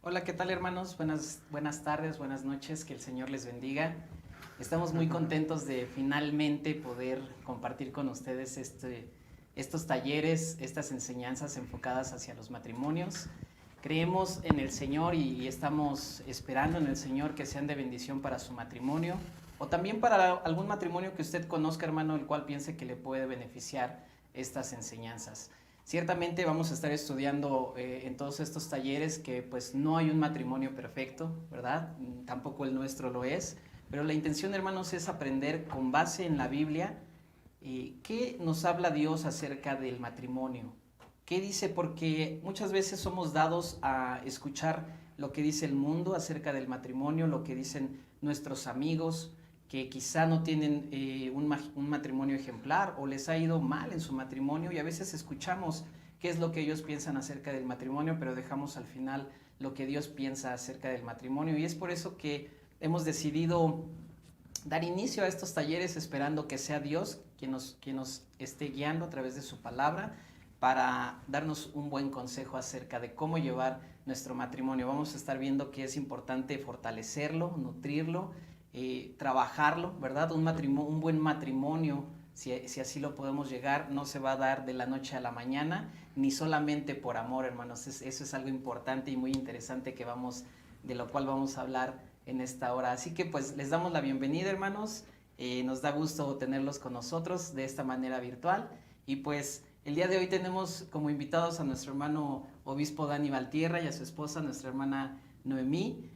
Hola, ¿qué tal hermanos? Buenas tardes, buenas noches, que el Señor les bendiga. Estamos muy contentos de finalmente poder compartir con ustedes estos talleres, estas enseñanzas enfocadas hacia los matrimonios. Creemos en el Señor y estamos esperando en el Señor que sean de bendición para su matrimonio o también para algún matrimonio que usted conozca, hermano, el cual piense que le puede beneficiar estas enseñanzas. Ciertamente vamos a estar estudiando en todos estos talleres que pues no hay un matrimonio perfecto, ¿verdad? Tampoco el nuestro lo es, pero la intención, hermanos, es aprender con base en la Biblia qué nos habla Dios acerca del matrimonio. ¿Qué dice? Porque muchas veces somos dados a escuchar lo que dice el mundo acerca del matrimonio, lo que dicen nuestros amigos, que quizá no tienen un matrimonio ejemplar o les ha ido mal en su matrimonio, y a veces escuchamos qué es lo que ellos piensan acerca del matrimonio, pero dejamos al final lo que Dios piensa acerca del matrimonio, y es por eso que hemos decidido dar inicio a estos talleres esperando que sea Dios quien nos esté guiando a través de su palabra para darnos un buen consejo acerca de cómo llevar nuestro matrimonio. Vamos a estar viendo que es importante fortalecerlo, nutrirlo, trabajarlo, ¿verdad? Un buen matrimonio, si así lo podemos llegar, no se va a dar de la noche a la mañana, ni solamente por amor, hermanos. Eso es algo importante y muy interesante de lo cual vamos a hablar en esta hora. Así que pues les damos la bienvenida, hermanos. Nos da gusto tenerlos con nosotros de esta manera virtual. Y pues el día de hoy tenemos como invitados a nuestro hermano obispo Dani Valtierra y a su esposa, nuestra hermana Noemí.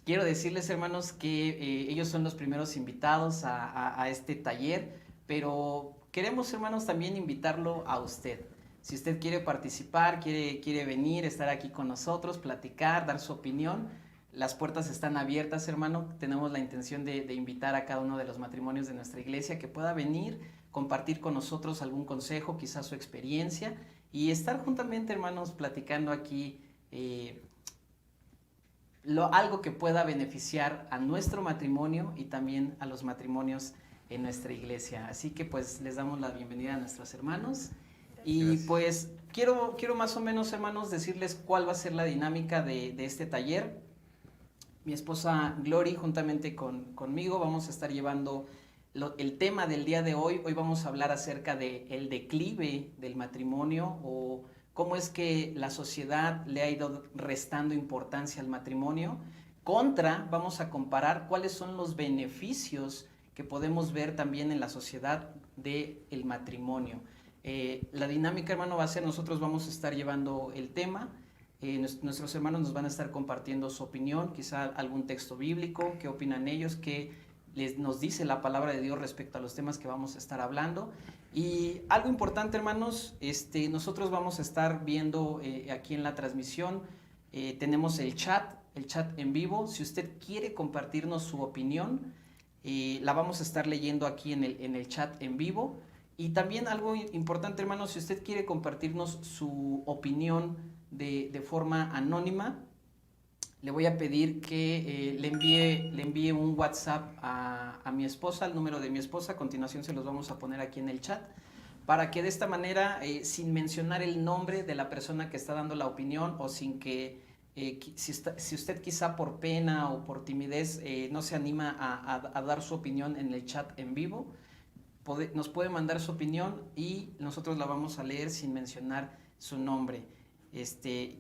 Quiero decirles, hermanos, que ellos son los primeros invitados a este taller, pero queremos, hermanos, también invitarlo a usted. Si usted quiere participar, quiere venir, estar aquí con nosotros, platicar, dar su opinión, las puertas están abiertas, hermano. Tenemos la intención de invitar a cada uno de los matrimonios de nuestra iglesia que pueda venir, compartir con nosotros algún consejo, quizás su experiencia, y estar juntamente, hermanos, platicando aquí algo que pueda beneficiar a nuestro matrimonio y también a los matrimonios en nuestra iglesia. Así que pues les damos la bienvenida a nuestros hermanos. Y Gracias. pues quiero más o menos, hermanos, decirles cuál va a ser la dinámica de este taller. Mi esposa Glory, juntamente conmigo, vamos a estar llevando el tema del día de hoy. Hoy vamos a hablar acerca del declive del matrimonio, o cómo es que la sociedad le ha ido restando importancia al matrimonio. Vamos a comparar cuáles son los beneficios que podemos ver también en la sociedad del matrimonio. La dinámica, hermano, va a ser: nosotros vamos a estar llevando el tema, nuestros hermanos nos van a estar compartiendo su opinión, quizá algún texto bíblico, qué opinan ellos, qué nos dice la palabra de Dios respecto a los temas que vamos a estar hablando. Y algo importante, hermanos, nosotros vamos a estar viendo aquí en la transmisión, tenemos el chat en vivo. Si usted quiere compartirnos su opinión, la vamos a estar leyendo aquí en el chat en vivo. Y también algo importante, hermanos, si usted quiere compartirnos su opinión de forma anónima, le voy a pedir que le envíe un WhatsApp a mi esposa, al número de mi esposa. A continuación se los vamos a poner aquí en el chat, para que de esta manera, sin mencionar el nombre de la persona que está dando la opinión, o sin que, si usted quizá por pena o por timidez no se anima a dar su opinión en el chat en vivo, nos puede mandar su opinión y nosotros la vamos a leer sin mencionar su nombre.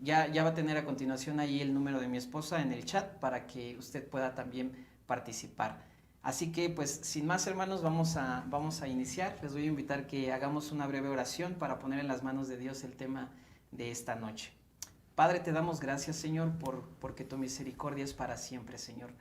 Ya va a tener a continuación ahí el número de mi esposa en el chat para que usted pueda también participar. Así que pues sin más, hermanos, vamos a iniciar. Les voy a invitar que hagamos una breve oración para poner en las manos de Dios el tema de esta noche. Padre, te damos gracias, Señor, porque tu misericordia es para siempre, Señor.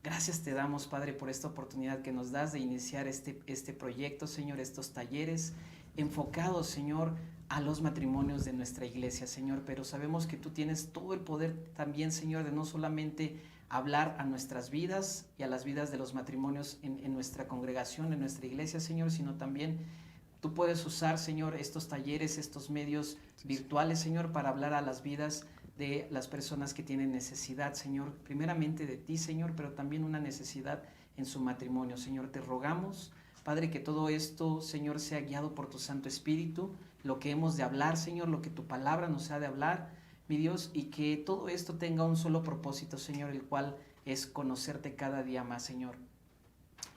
Gracias te damos, Padre, por esta oportunidad que nos das de iniciar este proyecto, Señor, estos talleres enfocados, Señor, a los matrimonios de nuestra iglesia, Señor. Pero sabemos que tú tienes todo el poder también, Señor, de no solamente hablar a nuestras vidas y a las vidas de los matrimonios en nuestra congregación, en nuestra iglesia, Señor, sino también tú puedes usar, Señor, estos talleres, estos medios virtuales, Señor, para hablar a las vidas de las personas que tienen necesidad, Señor, primeramente de ti, Señor, pero también una necesidad en su matrimonio. Señor, te rogamos, Padre, que todo esto, Señor, sea guiado por tu Santo Espíritu, lo que hemos de hablar, Señor, lo que tu palabra nos ha de hablar, mi Dios, y que todo esto tenga un solo propósito, Señor, el cual es conocerte cada día más, Señor.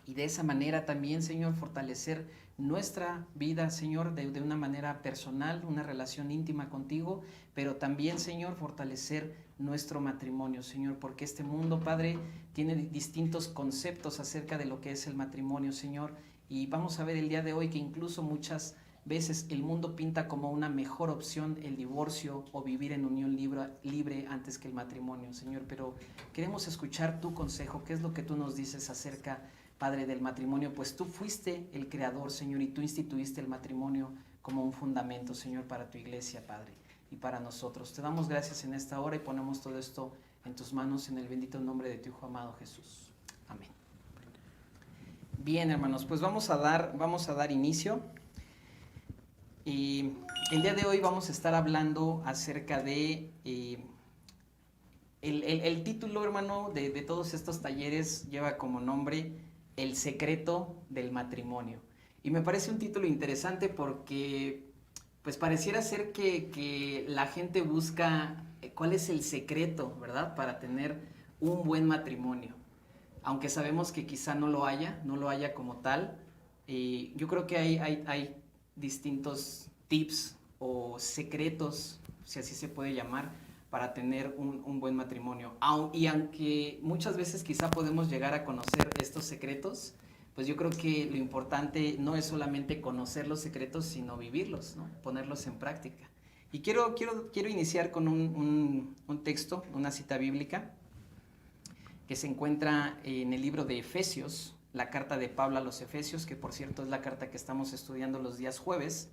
Y de esa manera también, Señor, fortalecer nuestra vida, Señor, de una manera personal, una relación íntima contigo, pero también, Señor, fortalecer nuestro matrimonio, Señor, porque este mundo, Padre, tiene distintos conceptos acerca de lo que es el matrimonio, Señor, y vamos a ver el día de hoy que incluso muchas veces el mundo pinta como una mejor opción el divorcio o vivir en unión libre antes que el matrimonio, Señor, pero queremos escuchar tu consejo. ¿Qué es lo que tú nos dices acerca, Padre, del matrimonio? Pues tú fuiste el creador, Señor, y tú instituiste el matrimonio como un fundamento, Señor, para tu iglesia, Padre, y para nosotros. Te damos gracias en esta hora y ponemos todo esto en tus manos en el bendito nombre de tu Hijo amado Jesús. Amén. Bien, hermanos, pues vamos a dar inicio. Y el día de hoy vamos a estar hablando acerca de el título, hermano, de todos estos talleres lleva como nombre El secreto del matrimonio. Y me parece un título interesante porque pues pareciera ser que la gente busca cuál es el secreto, ¿verdad? Para tener un buen matrimonio. Aunque sabemos que quizá no lo haya como tal. Yo creo que hay distintos tips o secretos, si así se puede llamar, para tener un buen matrimonio. Y aunque muchas veces quizá podemos llegar a conocer estos secretos, pues yo creo que lo importante no es solamente conocer los secretos, sino vivirlos, ¿no? Ponerlos en práctica. Y quiero iniciar con un texto, una cita bíblica, que se encuentra en el libro de Efesios, la carta de Pablo a los Efesios, que por cierto es la carta que estamos estudiando los días jueves.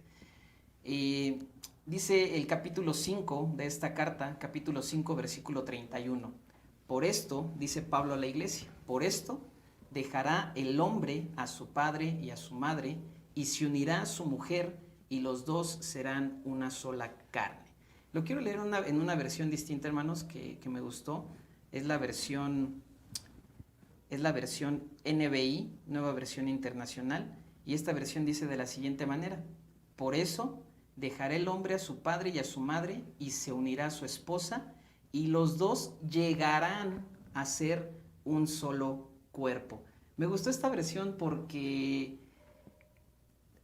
Dice el capítulo 5 de esta carta, capítulo 5, versículo 31. Por esto, dice Pablo a la iglesia, por esto dejará el hombre a su padre y a su madre, y se unirá a su mujer, y los dos serán una sola carne. Lo quiero leer en una versión distinta, hermanos, que me gustó. Es la versión NBI, Nueva Versión Internacional, y esta versión dice de la siguiente manera: por eso dejará el hombre a su padre y a su madre, y se unirá a su esposa, y los dos llegarán a ser un solo cuerpo. Me gustó esta versión porque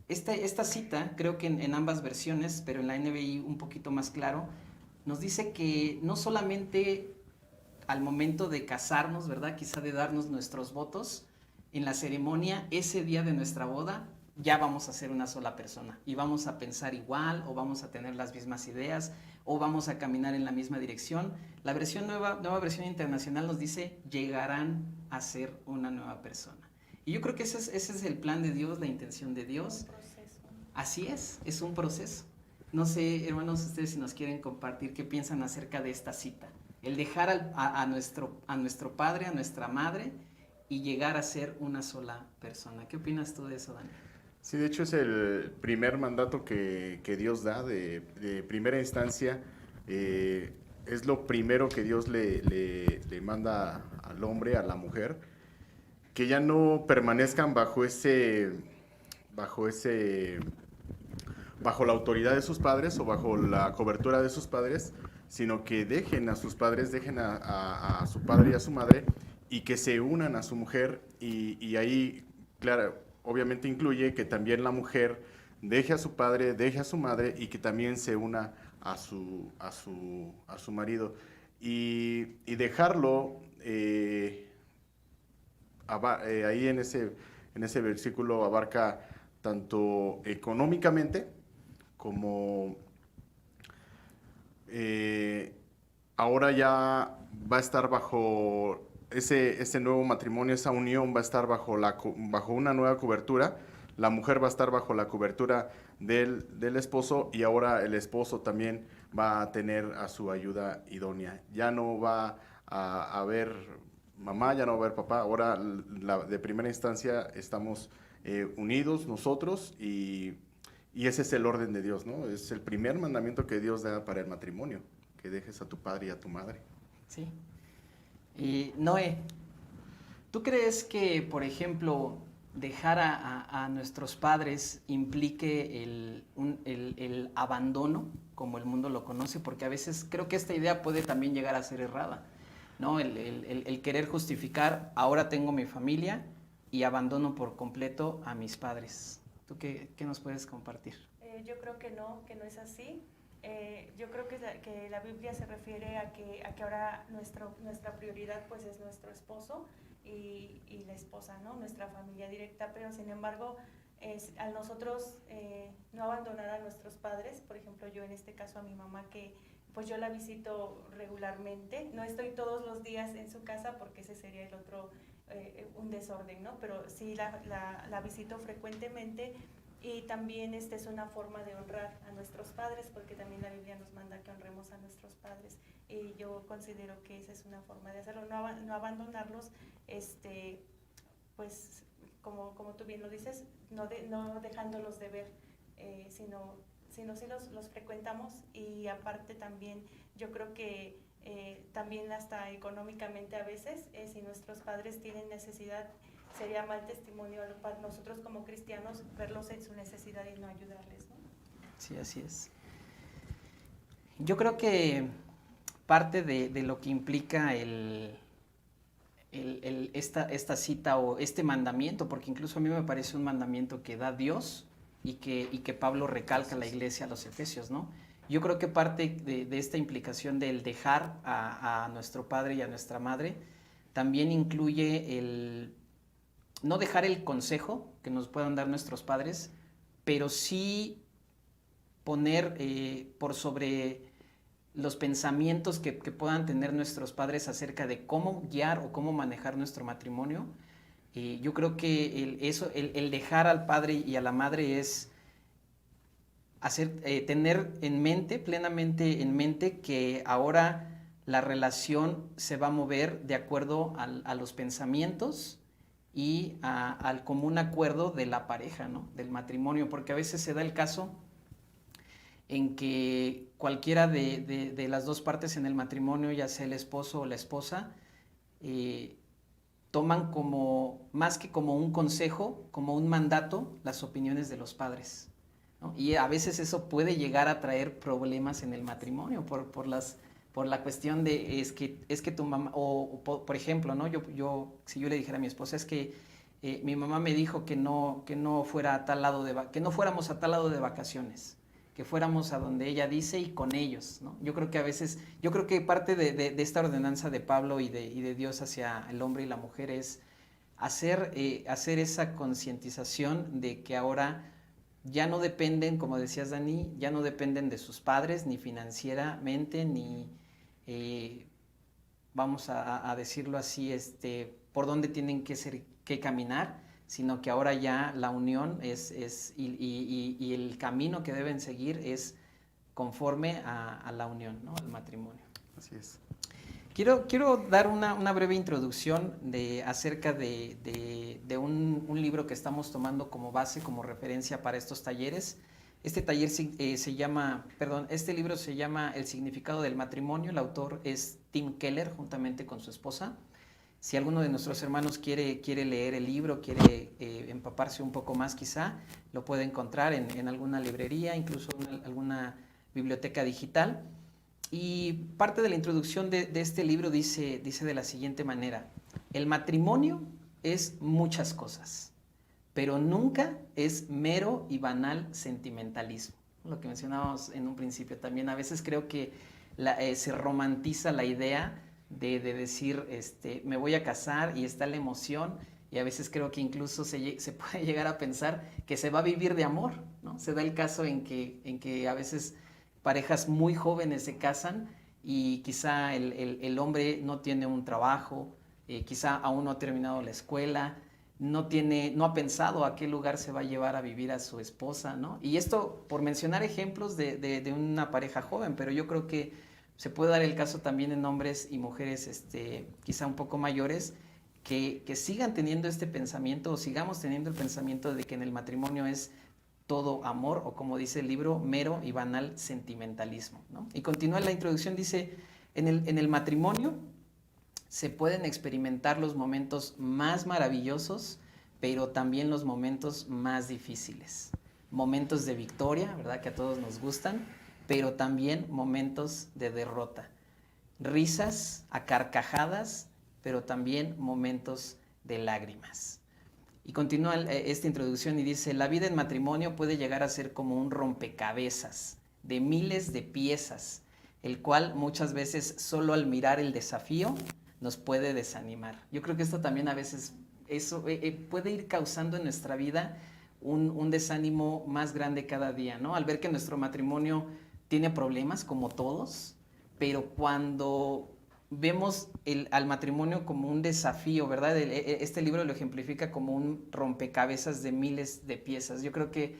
esta cita, creo que en ambas versiones, pero en la NBI un poquito más claro, nos dice que no solamente al momento de casarnos, ¿verdad? Quizá de darnos nuestros votos, en la ceremonia, ese día de nuestra boda, ya vamos a ser una sola persona y vamos a pensar igual, o vamos a tener las mismas ideas, o vamos a caminar en la misma dirección. La versión nueva versión internacional nos dice llegarán a ser una nueva persona. Y yo creo que ese es el plan de Dios, la intención de Dios. Así es un proceso. No sé, hermanos, ustedes si nos quieren compartir qué piensan acerca de esta cita. El dejar a nuestro padre, a nuestra madre, y llegar a ser una sola persona. ¿Qué opinas tú de eso, Dani? Sí, de hecho es el primer mandato que Dios da de primera instancia. Es lo primero que Dios le manda al hombre, a la mujer, que ya no permanezcan bajo la autoridad de sus padres o bajo la cobertura de sus padres, sino que dejen a sus padres, dejen a su padre y a su madre, y que se unan a su mujer, y ahí, claro, obviamente incluye que también la mujer deje a su padre, deje a su madre, y que también se una a su marido. Y dejarlo ahí en ese versículo abarca tanto económicamente como ahora ya va a estar bajo ese nuevo matrimonio, esa unión va a estar bajo una nueva cobertura. La mujer va a estar bajo la cobertura del esposo, y ahora el esposo también va a tener a su ayuda idónea. Ya no va a haber mamá, ya no va a haber papá. Ahora de primera instancia estamos unidos nosotros, y ese es el orden de Dios, ¿no? Es el primer mandamiento que Dios da para el matrimonio, que dejes a tu padre y a tu madre. Sí. Y Noé, ¿tú crees que, por ejemplo, dejar a nuestros padres implique el abandono, como el mundo lo conoce, porque a veces creo que esta idea puede también llegar a ser errada, ¿no? El querer justificar, ahora tengo mi familia y abandono por completo a mis padres. ¿Tú qué nos puedes compartir? Yo creo que no es así. Yo creo que la Biblia se refiere a que ahora nuestra prioridad pues es nuestro esposo y la esposa, ¿no? Nuestra familia directa, pero sin embargo, al nosotros no abandonar a nuestros padres, por ejemplo, yo en este caso a mi mamá, que pues yo la visito regularmente, no estoy todos los días en su casa porque ese sería el otro, un desorden, ¿no? Pero sí la visito frecuentemente. Y también es una forma de honrar a nuestros padres, porque también la Biblia nos manda que honremos a nuestros padres. Y yo considero que esa es una forma de hacerlo, no abandonarlos, pues como tú bien lo dices, no dejándolos de ver, sino sí los frecuentamos. Y aparte también yo creo que también hasta económicamente a veces, si nuestros padres tienen necesidad, sería mal testimonio para nosotros como cristianos verlos en su necesidad y no ayudarles, ¿no? Sí, así es. Yo creo que parte de lo que implica esta cita o este mandamiento, porque incluso a mí me parece un mandamiento que da Dios y que Pablo recalca a la iglesia, a los Efesios, ¿no? Yo creo que parte de esta implicación del dejar a nuestro padre y a nuestra madre también incluye el no dejar el consejo que nos puedan dar nuestros padres, pero sí poner por sobre los pensamientos que puedan tener nuestros padres acerca de cómo guiar o cómo manejar nuestro matrimonio. Yo creo que el dejar al padre y a la madre es tener en mente, plenamente en mente, que ahora la relación se va a mover de acuerdo a los pensamientos y al común acuerdo de la pareja, ¿no? Del matrimonio, porque a veces se da el caso en que cualquiera de las dos partes en el matrimonio, ya sea el esposo o la esposa, toman más que como un consejo, como un mandato, las opiniones de los padres, ¿no? Y a veces eso puede llegar a traer problemas en el matrimonio por la cuestión de es que tu mamá, o por ejemplo, ¿no? Si yo le dijera a mi esposa, es que mi mamá me dijo que no fuera a tal lado que no fuéramos a tal lado de vacaciones, que fuéramos a donde ella dice y con ellos, ¿no? Yo creo que parte de esta ordenanza de Pablo y de Dios hacia el hombre y la mujer es hacer esa concientización de que ahora ya no dependen, como decías Dani, ya no dependen de sus padres, ni financieramente, ni vamos a decirlo así, por dónde tienen que caminar, sino que ahora ya la unión y el camino que deben seguir es conforme a la unión, ¿no? Al matrimonio. Así es. Quiero dar una breve introducción acerca de un libro que estamos tomando como base, como referencia para estos talleres. Este libro se llama El significado del matrimonio. El autor es Tim Keller, juntamente con su esposa. Si alguno de nuestros hermanos quiere leer el libro, quiere empaparse un poco más quizá, lo puede encontrar en alguna librería, incluso en alguna biblioteca digital. Y parte de la introducción de este libro dice de la siguiente manera: el matrimonio es muchas cosas, pero nunca es mero y banal sentimentalismo. Lo que mencionábamos en un principio también, a veces creo que se romantiza la idea de decir, me voy a casar y está la emoción, y a veces creo que incluso se puede llegar a pensar que se va a vivir de amor, ¿no? Se da el caso en que a veces parejas muy jóvenes se casan y quizá el hombre no tiene un trabajo, quizá aún no ha terminado la escuela, no ha pensado a qué lugar se va a llevar a vivir a su esposa, ¿no? Y esto por mencionar ejemplos de una pareja joven, pero yo creo que se puede dar el caso también en hombres y mujeres quizá un poco mayores que sigan teniendo este pensamiento o sigamos teniendo el pensamiento de que en el matrimonio es todo amor, o como dice el libro, mero y banal sentimentalismo, ¿no? Y continúa la introducción, dice, en el matrimonio se pueden experimentar los momentos más maravillosos, pero también los momentos más difíciles. Momentos de victoria, ¿verdad? Que a todos nos gustan, pero también momentos de derrota. Risas a carcajadas, pero también momentos de lágrimas. Y continúa esta introducción y dice, la vida en matrimonio puede llegar a ser como un rompecabezas de miles de piezas, el cual muchas veces solo al mirar el desafío nos puede desanimar. Yo creo que esto también a veces eso, puede ir causando en nuestra vida un desánimo más grande cada día, ¿no? Al ver que nuestro matrimonio tiene problemas como todos, pero cuando vemos al matrimonio como un desafío, ¿verdad? Este libro lo ejemplifica como un rompecabezas de miles de piezas. Yo creo que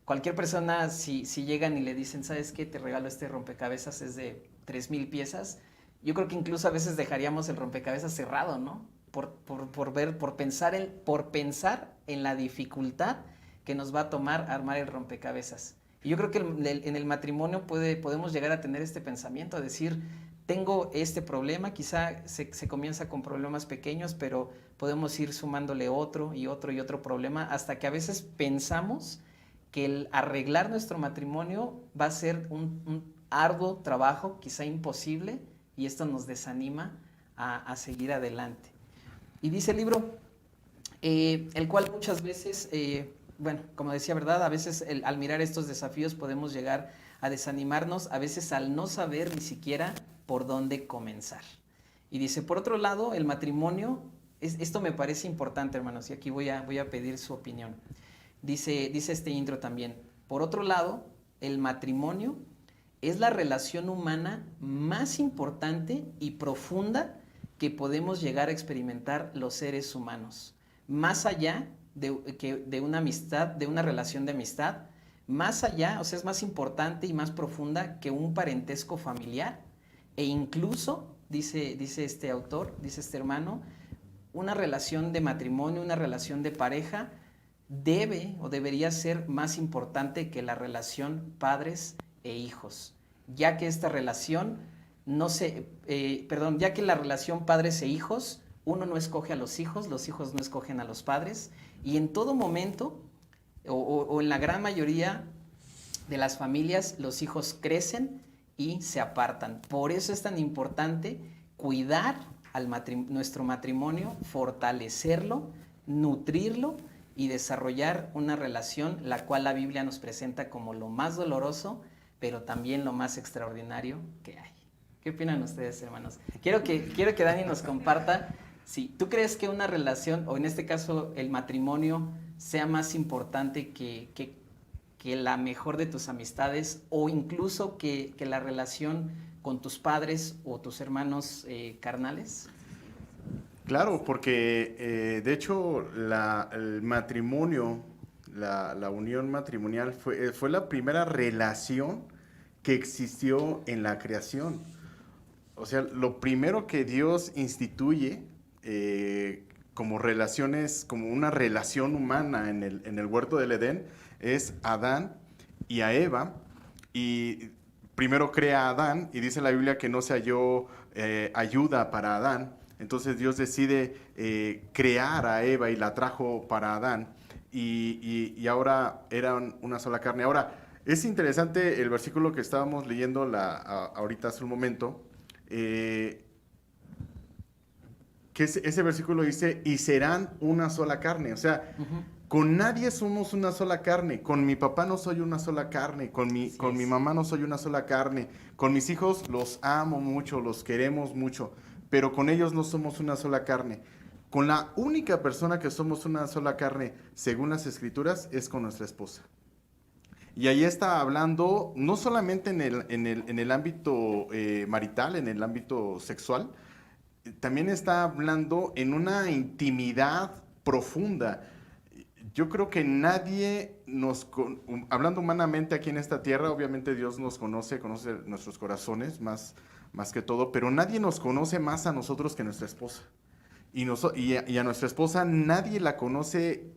cualquier persona, si llegan y le dicen, ¿sabes qué? Te regalo este rompecabezas, es de 3,000 piezas. Yo creo que incluso a veces dejaríamos el rompecabezas cerrado, ¿no? Por pensar en la dificultad que nos va a tomar armar el rompecabezas. Y yo creo que en el matrimonio podemos llegar a tener este pensamiento, a decir, tengo este problema, quizá se comienza con problemas pequeños, pero podemos ir sumándole otro y otro y otro problema, hasta que a veces pensamos que el arreglar nuestro matrimonio va a ser un arduo trabajo, quizá imposible, y esto nos desanima a seguir adelante. Y dice el libro, el cual muchas veces, bueno, como decía, ¿verdad? A veces al mirar estos desafíos podemos llegar a desanimarnos, a veces al no saber ni siquiera por dónde comenzar. Y dice, por otro lado, el matrimonio, esto me parece importante, hermanos, y aquí voy a pedir su opinión. Dice este intro también, por otro lado, el matrimonio es la relación humana más importante y profunda que podemos llegar a experimentar los seres humanos. Más allá de una amistad, de una relación de amistad, más allá, o sea, es más importante y más profunda que un parentesco familiar, e incluso, dice este autor, dice este hermano, una relación de matrimonio, una relación de pareja, debe o debería ser más importante que la relación padres e hijos, ya que esta relación ya que la relación padres e hijos, uno no escoge a los hijos no escogen a los padres, y en todo momento, o en la gran mayoría de las familias, los hijos crecen y se apartan. Por eso es tan importante cuidar nuestro matrimonio, fortalecerlo, nutrirlo y desarrollar una relación la cual la Biblia nos presenta como lo más doloroso, pero también lo más extraordinario que hay. ¿Qué opinan ustedes, hermanos? Quiero que Dani nos comparta si tú crees que una relación, o en este caso el matrimonio, sea más importante que la mejor de tus amistades, o incluso que la relación con tus padres o tus hermanos carnales. Claro, porque de hecho el matrimonio, la unión matrimonial fue la primera relación que existió en la creación. O sea, lo primero que Dios instituye como relaciones, como una relación humana en el huerto del Edén, es a Adán y a Eva. Y primero crea a Adán y dice la Biblia que no se halló ayuda para Adán. Entonces Dios decide crear a Eva y la trajo para Adán. Y ahora eran una sola carne. Ahora, es interesante el versículo que estábamos leyendo ahorita hace un momento. Que ese versículo dice, y serán una sola carne. O sea, con nadie somos una sola carne. Con mi papá no soy una sola carne. Con mi mamá no soy una sola carne. Con mis hijos los amo mucho, los queremos mucho. Pero con ellos no somos una sola carne. Con la única persona que somos una sola carne, según las Escrituras, es con nuestra esposa. Y ahí está hablando no solamente en el ámbito marital, en el ámbito sexual, también está hablando en una intimidad profunda. Yo creo que nadie hablando humanamente aquí en esta tierra, obviamente Dios nos conoce nuestros corazones más que todo, pero nadie nos conoce más a nosotros que nuestra esposa. Y a nuestra esposa nadie la conoce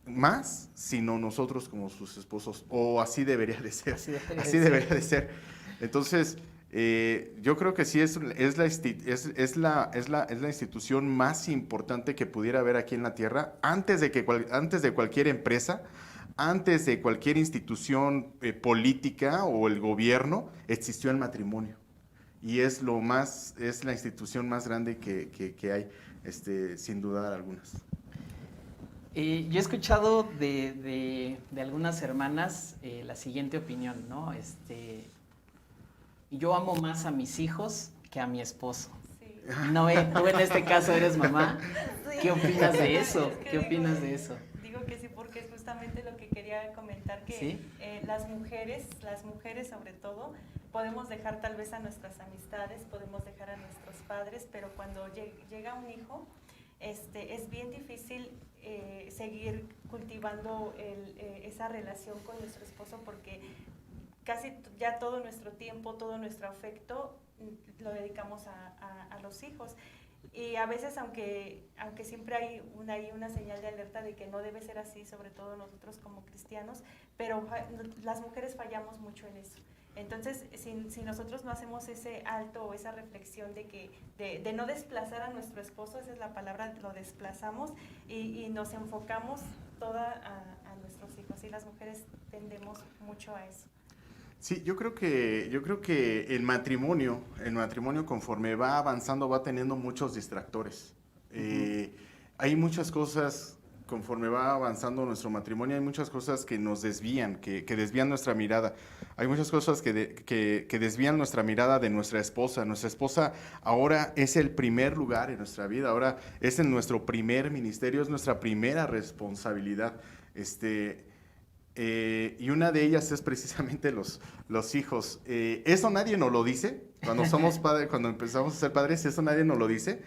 más, sino nosotros como sus esposos, o así debería de ser. Así debería de ser. Entonces, Yo creo que sí es la institución más importante que pudiera haber aquí en la Tierra, antes de cualquier empresa, antes de cualquier institución política o el gobierno, existió el matrimonio. Y es la institución más grande que hay, sin dudar algunas. Yo he escuchado de algunas hermanas la siguiente opinión, ¿no? Yo amo más a mis hijos que a mi esposo. Sí. Noé, tú en este caso eres mamá. Sí. ¿Qué opinas de eso? Es que ¿Qué opinas de eso? Digo que sí, porque es justamente lo que quería comentar, que ¿Sí? las mujeres sobre todo, podemos dejar tal vez a nuestras amistades, podemos dejar a nuestros padres, pero cuando llega un hijo, es bien difícil seguir cultivando esa relación con nuestro esposo, porque casi ya todo nuestro tiempo, todo nuestro afecto lo dedicamos a los hijos. Y a veces, aunque siempre hay una señal de alerta de que no debe ser así, sobre todo nosotros como cristianos, pero las mujeres fallamos mucho en eso. Entonces, si nosotros no hacemos ese alto o esa reflexión de no desplazar a nuestro esposo, esa es la palabra, lo desplazamos y nos enfocamos toda a nuestros hijos, y las mujeres tendemos mucho a eso. Sí, yo creo que el matrimonio conforme va avanzando va teniendo muchos distractores. Hay muchas cosas, conforme va avanzando nuestro matrimonio, hay muchas cosas que nos desvían, que desvían nuestra mirada. Hay muchas cosas que desvían nuestra mirada de nuestra esposa. Nuestra esposa ahora es el primer lugar en nuestra vida, ahora es en nuestro primer ministerio, es nuestra primera responsabilidad. Y una de ellas es precisamente los hijos. Eso nadie nos lo dice. Cuando somos padres, cuando empezamos a ser padres, eso nadie nos lo dice.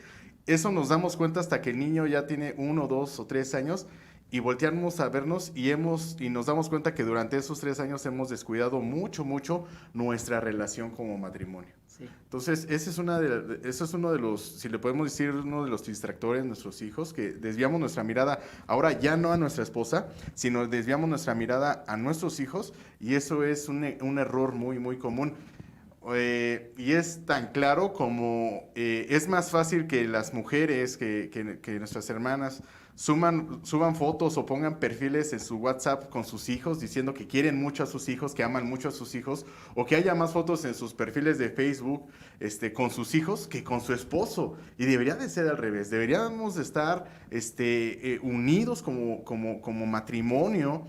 Eso nos damos cuenta hasta que el niño ya tiene 1, 2 o 3 años y volteamos a vernos y nos damos cuenta que durante esos 3 años hemos descuidado mucho nuestra relación como matrimonio. Sí. Entonces, ese es uno de los, si le podemos decir, uno de los distractores, nuestros hijos, que desviamos nuestra mirada ahora ya no a nuestra esposa, sino desviamos nuestra mirada a nuestros hijos, y eso es un error muy común. Y es tan claro como es más fácil que las mujeres, que nuestras hermanas suban fotos o pongan perfiles en su WhatsApp con sus hijos diciendo que quieren mucho a sus hijos, que aman mucho a sus hijos, o que haya más fotos en sus perfiles de Facebook con sus hijos que con su esposo. Y debería de ser al revés. Deberíamos de estar unidos como matrimonio,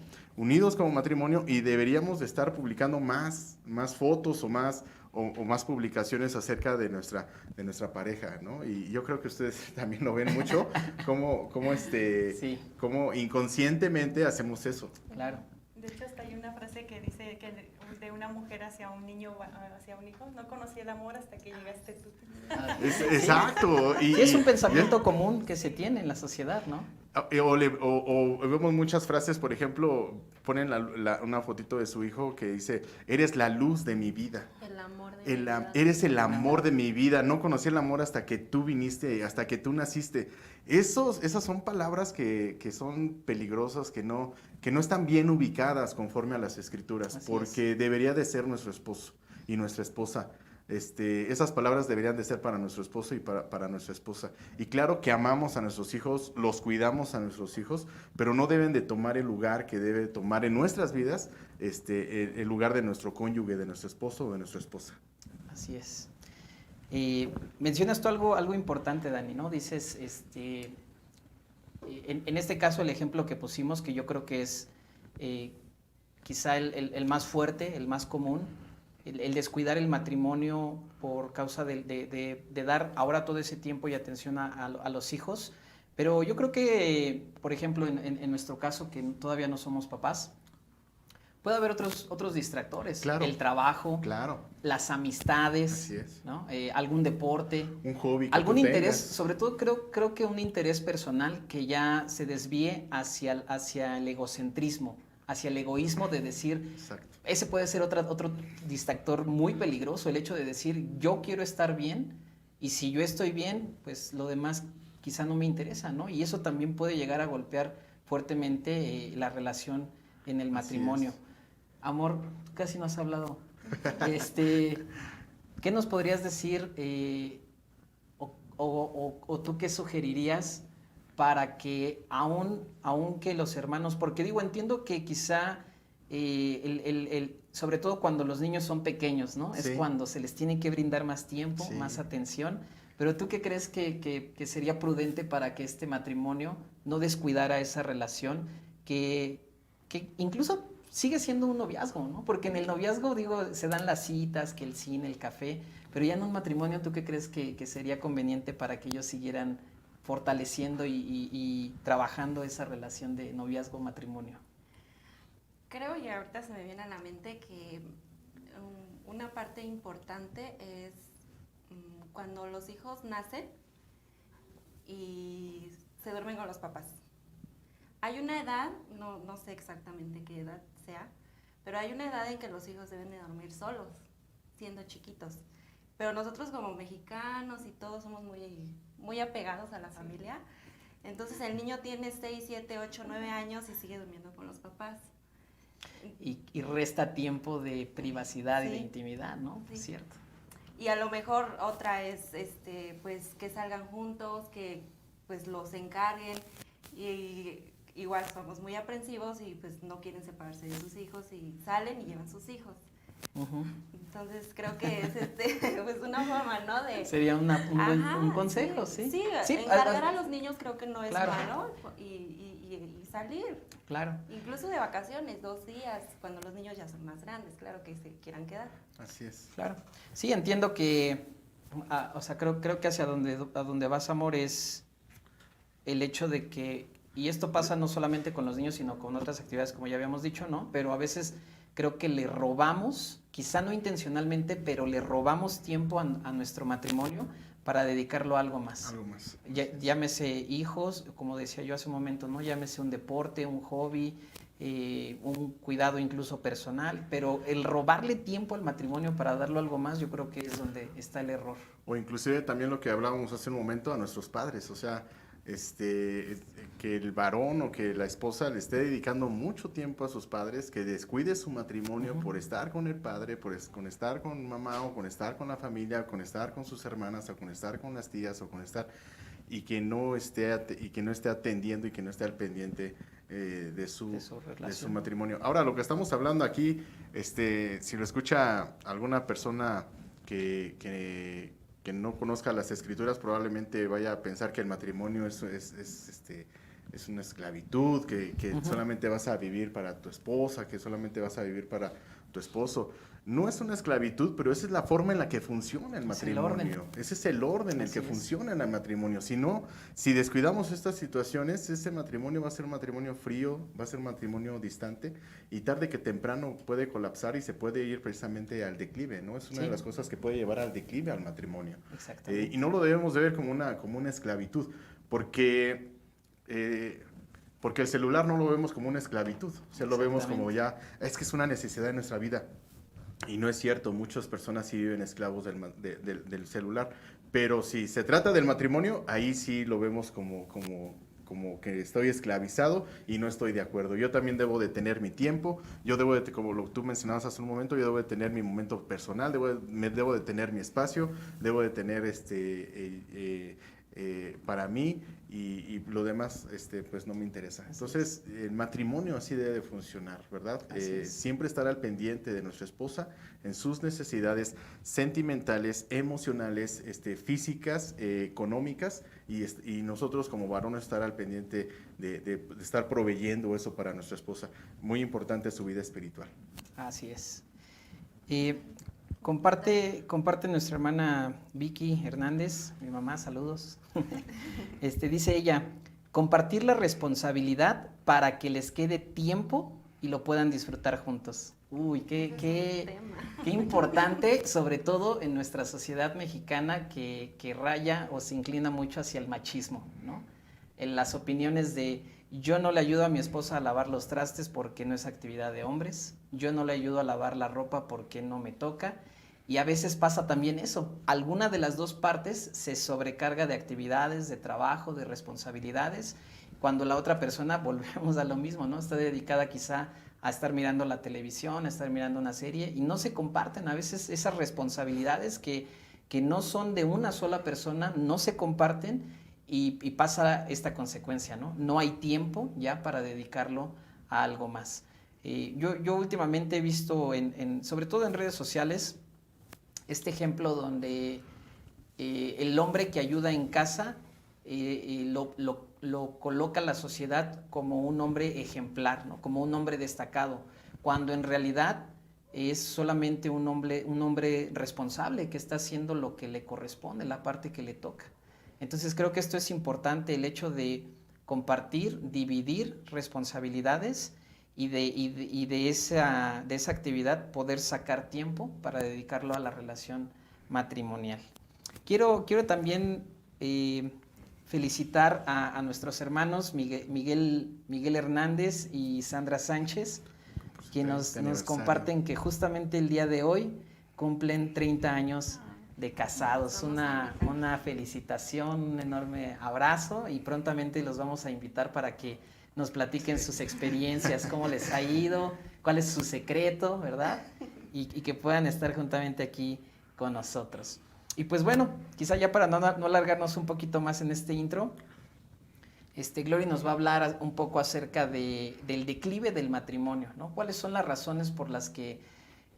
y deberíamos de estar publicando más fotos o más publicaciones acerca de nuestra pareja, ¿no? Y yo creo que ustedes también lo ven mucho, Sí. cómo inconscientemente hacemos eso. Claro. De hecho, hasta hay una frase que dice que de una mujer hacia un niño, hacia un hijo, no conocí el amor hasta que llegaste tú. Exacto. Sí, es un pensamiento común que se tiene en la sociedad, ¿no? O vemos muchas frases, por ejemplo, ponen una fotito de su hijo que dice, eres la luz de mi vida. El amor de mi vida. Eres el amor de mi vida. No conocí el amor hasta que tú viniste, hasta que tú naciste. Esas son palabras que son peligrosas, que no están bien ubicadas conforme a las Escrituras, Así porque debería de ser nuestro esposo y nuestra esposa. Esas palabras deberían de ser para nuestro esposo y para nuestra esposa. Y claro que amamos a nuestros hijos, los cuidamos a nuestros hijos, pero no deben de tomar el lugar que debe tomar en nuestras vidas, el lugar de nuestro cónyuge, de nuestro esposo o de nuestra esposa. Así es. Mencionas tú algo importante, Dani, ¿no? Dices, en este caso el ejemplo que pusimos, que yo creo que es quizá el más fuerte, el más común, el descuidar el matrimonio por causa de dar ahora todo ese tiempo y atención a los hijos. Pero yo creo que, por ejemplo, en nuestro caso, que todavía no somos papás, puede haber otros distractores. Claro. El trabajo, Claro. las amistades, Así es. ¿no? Algún deporte, Un hobby que algún tú interés, tengas. sobre todo creo que un interés personal que ya se desvíe hacia el egocentrismo, hacia el egoísmo de decir, Exacto. ese puede ser otro distractor muy peligroso, el hecho de decir yo quiero estar bien y si yo estoy bien, pues lo demás quizá no me interesa, ¿no? Y eso también puede llegar a golpear fuertemente la relación en el matrimonio. Así es. Amor, casi no has hablado. ¿Qué nos podrías decir o tú qué sugerirías para que aun que los hermanos, porque digo, entiendo que quizá sobre todo cuando los niños son pequeños, ¿no? Es Sí. cuando se les tiene que brindar más tiempo, Sí. más atención, pero ¿tú qué crees que sería prudente para que este matrimonio no descuidara esa relación que incluso sigue siendo un noviazgo, ¿no? Porque en el noviazgo, digo, se dan las citas, que el cine, el café, pero ya en un matrimonio, ¿tú qué crees que sería conveniente para que ellos siguieran fortaleciendo y trabajando esa relación de noviazgo-matrimonio? Creo, y ahorita se me viene a la mente que una parte importante es cuando los hijos nacen y se duermen con los papás. Hay una edad, no sé exactamente qué edad sea, pero hay una edad en que los hijos deben de dormir solos, siendo chiquitos. Pero nosotros como mexicanos y todos somos muy apegados a la familia. Entonces el niño tiene 6, 7, 8, 9 años y sigue durmiendo con los papás. Y resta tiempo de privacidad y de Sí. intimidad, ¿no? Sí. Es cierto. Y a lo mejor otra es pues que salgan juntos, que pues los encarguen, y igual somos muy aprensivos y pues no quieren separarse de sus hijos y salen y llevan sus hijos. Ujú. Entonces creo que es pues una forma, ¿no? De Sería un Ajá, un consejo, ¿sí? Sí, Sí, encargar a los niños creo que no es Claro. malo y salir, Claro. incluso de vacaciones, 2 días, cuando los niños ya son más grandes, claro que se quieran quedar. Así es. Claro. Sí, entiendo que, o sea, creo que hacia donde vas, amor, es el hecho de que, y esto pasa no solamente con los niños, sino con otras actividades, como ya habíamos dicho, ¿no? Pero a veces creo que le robamos, quizá no intencionalmente, pero le robamos tiempo a nuestro matrimonio para dedicarlo a algo más. Algo más. Llámese hijos, como decía yo hace un momento, ¿no? Llámese un deporte, un hobby, un cuidado incluso personal, pero el robarle tiempo al matrimonio para darlo algo más, yo creo que es donde está el error. O inclusive también lo que hablábamos hace un momento a nuestros padres, o sea, que el varón o que la esposa le esté dedicando mucho tiempo a sus padres, que descuide su matrimonio por estar con el padre, con estar con mamá o con estar con la familia, con estar con sus hermanas o con estar con las tías o con estar y que no esté atendiendo y que no esté al pendiente de su relación. matrimonio. Ahora, lo que estamos hablando aquí, si lo escucha alguna persona que no conozca las escrituras, probablemente vaya a pensar que el matrimonio es una esclavitud, que solamente vas a vivir para tu esposa, que solamente vas a vivir para tu esposo. No es una esclavitud, pero esa es la forma en la que funciona el matrimonio. Ese es el orden en el que funciona el matrimonio. Si descuidamos estas situaciones, ese matrimonio va a ser un matrimonio frío, va a ser un matrimonio distante y tarde que temprano puede colapsar y se puede ir precisamente al declive, ¿no? Es una de las cosas que puede llevar al declive al matrimonio. Exactamente. Y no lo debemos de ver como una esclavitud, porque el celular no lo vemos como una esclavitud, o sea, lo vemos como ya, es que es una necesidad de nuestra vida. Y no es cierto, muchas personas sí viven esclavos del celular, pero si se trata del matrimonio, ahí sí lo vemos como que estoy esclavizado y no estoy de acuerdo. Yo también debo de tener mi tiempo, como tú mencionabas hace un momento, yo debo de tener mi momento personal, debo de tener mi espacio, debo de tener para mí y lo demás pues no me interesa. Entonces el matrimonio así debe de funcionar, ¿verdad? Siempre estar al pendiente de nuestra esposa en sus necesidades sentimentales, emocionales, físicas, económicas y nosotros como varones estar al pendiente de estar proveyendo eso para nuestra esposa. Muy importante su vida espiritual. Así es. Comparte nuestra hermana Vicky Hernández, mi mamá, saludos. Dice ella, compartir la responsabilidad para que les quede tiempo y lo puedan disfrutar juntos. Uy, qué importante, sobre todo en nuestra sociedad mexicana que raya o se inclina mucho hacia el machismo, ¿no? En las opiniones de yo no le ayudo a mi esposa a lavar los trastes porque no es actividad de hombres, yo no le ayudo a lavar la ropa porque no me toca. Y a veces pasa también eso, alguna de las dos partes se sobrecarga de actividades, de trabajo, de responsabilidades, cuando la otra persona, volvemos a lo mismo, ¿no? Está dedicada quizá a estar mirando la televisión, a estar mirando una serie y no se comparten a veces esas responsabilidades que no son de una sola persona, no se comparten y pasa esta consecuencia, ¿no? No hay tiempo ya para dedicarlo a algo más. Yo últimamente he visto, sobre todo en redes sociales, este ejemplo donde el hombre que ayuda en casa lo coloca la sociedad como un hombre ejemplar, ¿no? Como un hombre destacado, cuando en realidad es solamente un hombre responsable que está haciendo lo que le corresponde, la parte que le toca. Entonces creo que esto es importante, el hecho de compartir, dividir responsabilidades y de esa actividad poder sacar tiempo para dedicarlo a la relación matrimonial. Quiero también felicitar a nuestros hermanos Miguel Hernández y Sandra Sánchez, que nos comparten que justamente el día de hoy cumplen 30 años de casados. Una felicitación, un enorme abrazo y prontamente los vamos a invitar para que nos platiquen sus experiencias, cómo les ha ido, cuál es su secreto, ¿verdad? Y que puedan estar juntamente aquí con nosotros. Y pues bueno, quizá ya para no alargarnos un poquito más en este intro, Glory nos va a hablar un poco acerca del declive del matrimonio, ¿no? ¿Cuáles son las razones por las que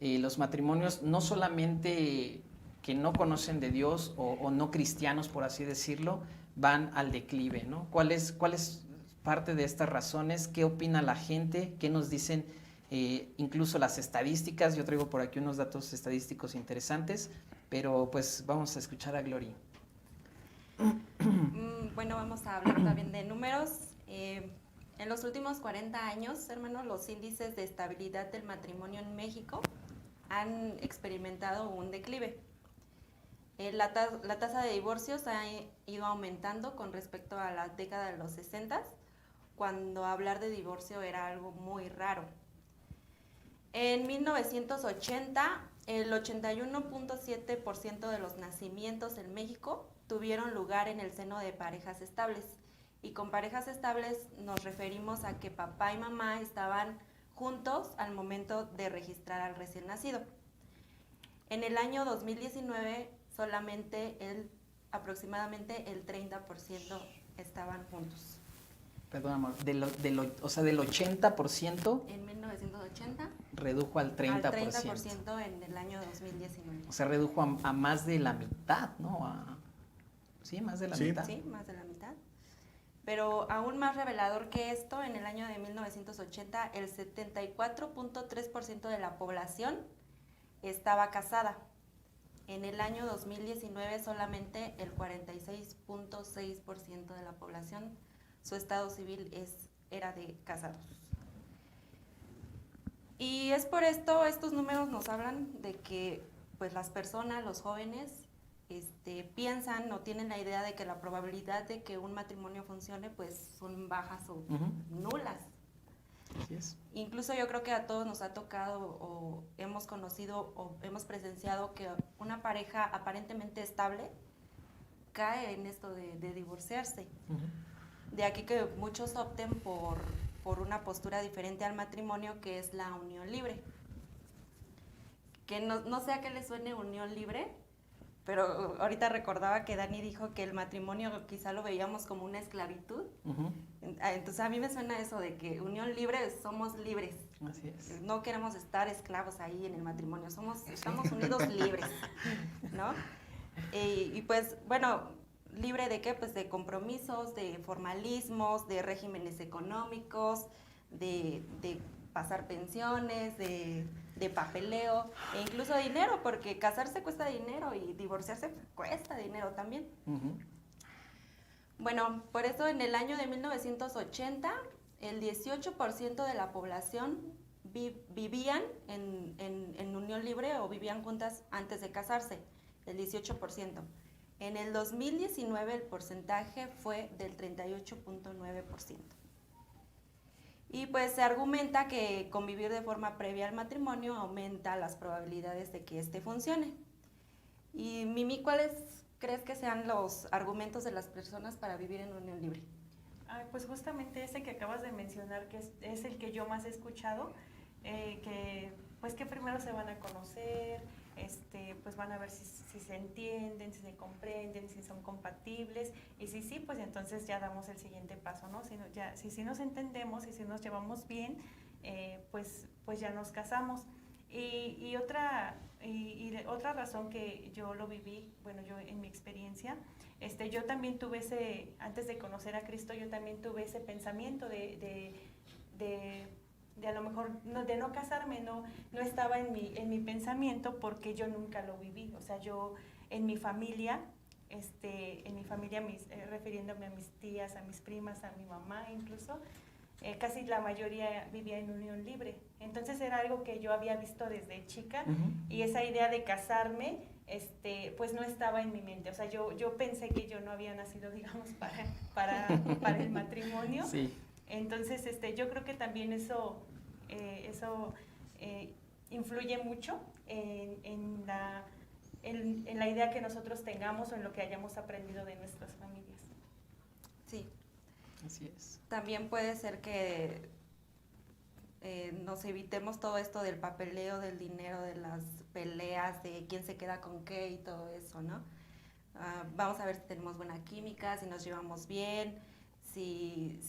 los matrimonios, no solamente que no conocen de Dios o no cristianos, por así decirlo, van al declive, ¿no? ¿Cuál es parte de estas razones? ¿Qué opina la gente? ¿Qué nos dicen incluso las estadísticas? Yo traigo por aquí unos datos estadísticos interesantes, pero pues vamos a escuchar a Glory. Bueno, vamos a hablar también de números. En los últimos 40 años, hermanos, los índices de estabilidad del matrimonio en México han experimentado un declive. La tasa de divorcios ha ido aumentando con respecto a la década de los 60, cuando hablar de divorcio era algo muy raro. En 1980, el 81.7% de los nacimientos en México tuvieron lugar en el seno de parejas estables. Y con parejas estables nos referimos a que papá y mamá estaban juntos al momento de registrar al recién nacido. En el año 2019, aproximadamente el 30% estaban juntos. Perdón, amor, o sea, del 80%... En 1980... redujo al 30%. Al 30% en el año 2019. O sea, redujo a más de la mitad, ¿no? Sí, más de la mitad. Sí, más de la mitad. Pero aún más revelador que esto, en el año de 1980, el 74.3% de la población estaba casada. En el año 2019, solamente el 46.6% de la población, su estado civil era de casados. Y es por esto, estos números nos hablan de que pues las personas, los jóvenes, piensan o tienen la idea de que la probabilidad de que un matrimonio funcione pues son bajas o nulas. Así es. Incluso yo creo que a todos nos ha tocado o hemos conocido o hemos presenciado que una pareja aparentemente estable cae en esto de divorciarse. De aquí que muchos opten por una postura diferente al matrimonio, que es la unión libre. Que no sé a qué le suene unión libre, pero ahorita recordaba que Dani dijo que el matrimonio quizá lo veíamos como una esclavitud. Entonces a mí me suena eso de que unión libre, somos libres. Así es. No queremos estar esclavos ahí en el matrimonio, estamos unidos libres, ¿no? Y pues, bueno, ¿libre de qué? Pues de compromisos, de formalismos, de regímenes económicos, de pasar pensiones, de papeleo, e incluso dinero, porque casarse cuesta dinero y divorciarse cuesta dinero también. Bueno, por eso en el año de 1980, el 18% de la población vivían en unión libre o vivían juntas antes de casarse, el 18%. En el 2019 el porcentaje fue del 38.9%. Y pues se argumenta que convivir de forma previa al matrimonio aumenta las probabilidades de que este funcione. Y Mimi, ¿cuáles crees que sean los argumentos de las personas para vivir en unión libre? Pues justamente ese que acabas de mencionar, que es el que yo más he escuchado, que primero se van a conocer, pues van a ver si se entienden, si se comprenden, si son compatibles, y si sí, pues entonces ya damos el siguiente paso, ¿no? Si nos entendemos y si nos llevamos bien, pues ya nos casamos. Y otra razón que yo lo viví, bueno, yo en mi experiencia, yo también tuve antes de conocer a Cristo, yo también tuve ese pensamiento de a lo mejor de no casarme, no estaba en mi pensamiento porque yo nunca lo viví. O sea, yo en mi familia, refiriéndome a mis tías, a mis primas, a mi mamá incluso, casi la mayoría vivía en unión libre. Entonces era algo que yo había visto desde chica, y esa idea de casarme, pues no estaba en mi mente. O sea, yo pensé que yo no había nacido, digamos, para el matrimonio. Sí. Entonces, yo creo que también eso influye mucho en la idea que nosotros tengamos o en lo que hayamos aprendido de nuestras familias. Sí. Así es. También puede ser que nos evitemos todo esto del papeleo, del dinero, de las peleas, de quién se queda con qué y todo eso, ¿no? Vamos a ver si tenemos buena química, si nos llevamos bien, si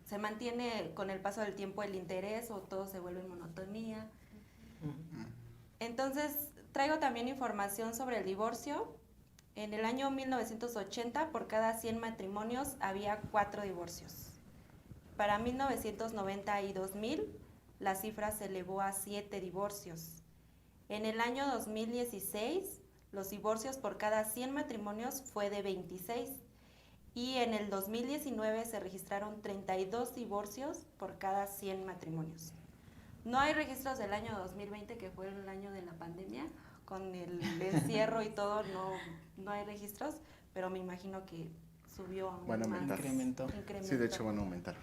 se mantiene con el paso del tiempo el interés o todo se vuelve monotonía. Entonces, traigo también información sobre el divorcio. En el año 1980, por cada 100 matrimonios había 4 divorcios. Para 1990 y 2000, la cifra se elevó a 7 divorcios. En el año 2016, los divorcios por cada 100 matrimonios fue de 26. Y en el 2019 se registraron 32 divorcios por cada 100 matrimonios. No hay registros del año 2020, que fue el año de la pandemia, con el encierro y todo, no hay registros, pero me imagino que subió aún Van a más. aumentar. Incrementó. Sí, de hecho van a aumentar.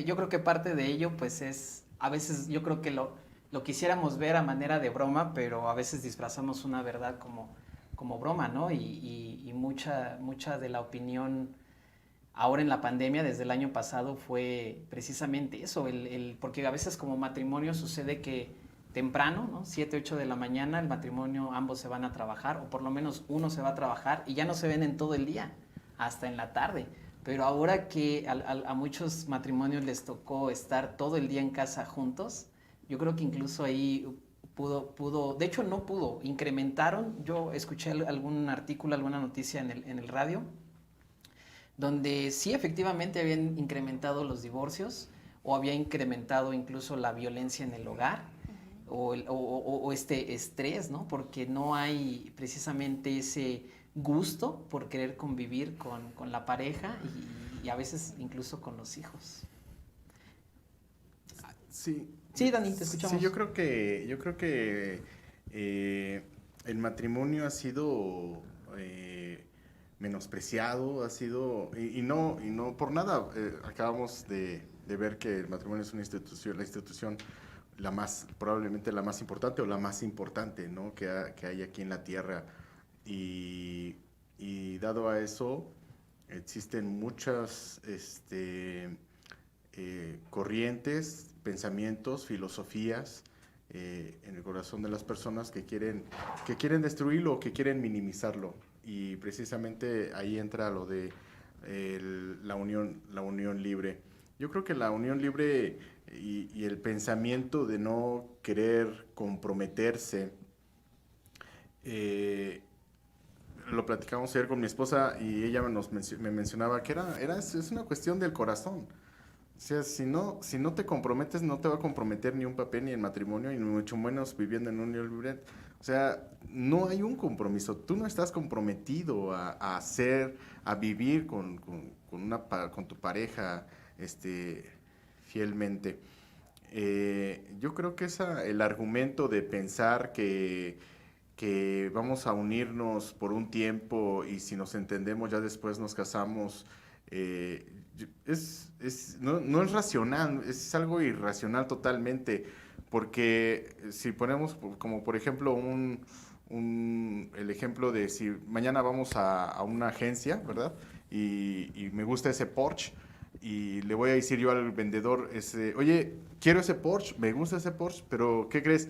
Yo creo que parte de ello, pues es, a veces yo creo que lo quisiéramos ver a manera de broma, pero a veces disfrazamos una verdad como broma, ¿no? Y mucha de la opinión ahora en la pandemia, desde el año pasado, fue precisamente eso, porque a veces como matrimonio sucede que temprano, ¿no? 7, 8 de la mañana, el matrimonio, ambos se van a trabajar, o por lo menos uno se va a trabajar, y ya no se ven en todo el día, hasta en la tarde. Pero ahora que a muchos matrimonios les tocó estar todo el día en casa juntos, yo creo que incluso ahí de hecho no pudo, incrementaron. Yo escuché algún artículo, alguna noticia en el radio, donde sí efectivamente habían incrementado los divorcios, o había incrementado incluso la violencia en el hogar, o este estrés, ¿no? Porque no hay precisamente ese gusto por querer convivir con la pareja y a veces incluso con los hijos. Sí. Sí, Dani, te escuchamos. Sí, yo creo que el matrimonio ha sido menospreciado, ha sido, y no por nada, acabamos de ver que el matrimonio es una institución, la institución probablemente la más importante o la más importante, ¿no? que hay aquí en la tierra, y dado a eso existen muchas corrientes, pensamientos, filosofías en el corazón de las personas que quieren destruirlo o que quieren minimizarlo, y precisamente ahí entra lo de la unión libre. Yo creo que la unión libre y el pensamiento de no querer comprometerse, lo platicamos ayer con mi esposa y ella me mencionaba que es una cuestión del corazón. O sea, si no te comprometes, no te va a comprometer ni un papel, ni el matrimonio, y mucho menos viviendo en unión libre. O sea, no hay un compromiso. Tú no estás comprometido a vivir con tu pareja fielmente. Yo creo que el argumento de pensar que vamos a unirnos por un tiempo y si nos entendemos ya después nos casamos, no es racional, es algo irracional totalmente, porque si ponemos como por ejemplo el ejemplo de si mañana vamos a una agencia, ¿verdad? Y me gusta ese Porsche, y le voy a decir yo al vendedor, oye, quiero ese Porsche, me gusta ese Porsche, pero ¿qué crees?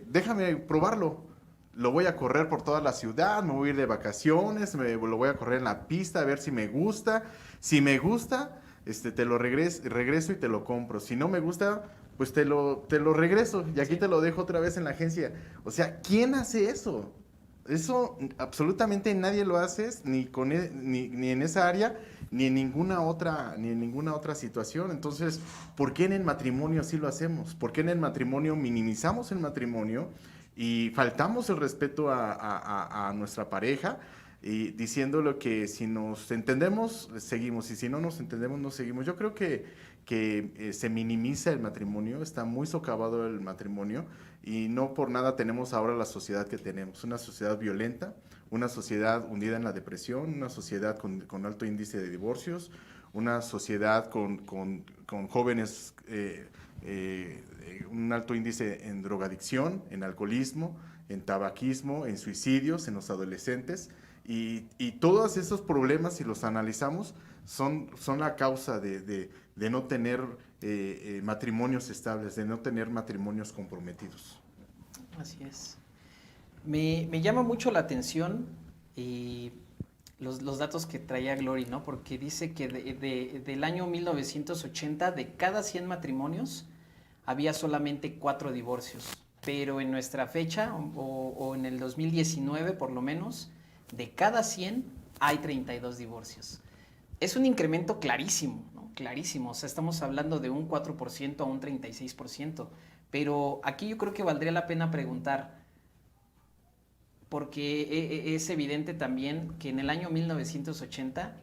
Déjame probarlo. Lo voy a correr por toda la ciudad, me voy a ir de vacaciones, lo voy a correr en la pista a ver si me gusta. Si me gusta, te lo regreso y te lo compro. Si no me gusta, pues te lo regreso y aquí Sí. te lo dejo otra vez en la agencia. O sea, ¿quién hace eso? Eso absolutamente nadie lo hace, ni en esa área, ni en ninguna otra situación. Entonces, ¿por qué en el matrimonio sí lo hacemos? ¿Por qué en el matrimonio minimizamos el matrimonio y faltamos el respeto a nuestra pareja? Y diciéndole que si nos entendemos, seguimos, y si no nos entendemos, no seguimos. Yo creo que se minimiza el matrimonio, está muy socavado el matrimonio, y no por nada tenemos ahora la sociedad que tenemos, una sociedad violenta, una sociedad hundida en la depresión, una sociedad con alto índice de divorcios, una sociedad con jóvenes, un alto índice en drogadicción, en alcoholismo, en tabaquismo, en suicidios, en los adolescentes. Y todos esos problemas, si los analizamos, son la causa de no tener matrimonios estables, de no tener matrimonios comprometidos. Así es. Me llama mucho la atención los datos que traía Glory, ¿no? Porque dice que del año 1980, de cada 100 matrimonios, había solamente 4 divorcios. Pero en nuestra fecha, o en el 2019 por lo menos, de cada 100 hay 32 divorcios. Es un incremento clarísimo, ¿no? Clarísimo. O sea, estamos hablando de un 4% a un 36%. Pero aquí yo creo que valdría la pena preguntar, porque es evidente también que en el año 1980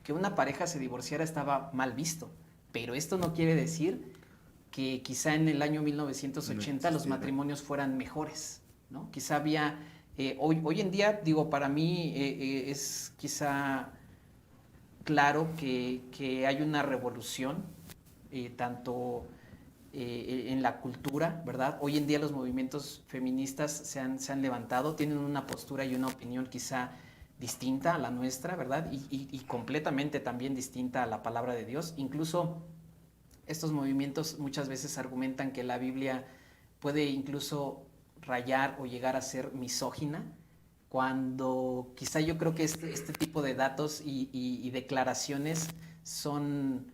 que una pareja se divorciara estaba mal visto, pero esto no quiere decir que quizá en el año 1980 los matrimonios fueran mejores, ¿no? Quizá había, hoy en día, digo, para mí es quizá claro que hay una revolución, tanto en la cultura, ¿verdad? Hoy en día los movimientos feministas se han levantado, tienen una postura y una opinión quizá distinta a la nuestra, ¿verdad? Y completamente también distinta a la palabra de Dios. Incluso estos movimientos muchas veces argumentan que la Biblia puede incluso rayar o llegar a ser misógina, cuando quizá yo creo que este tipo de datos y declaraciones son...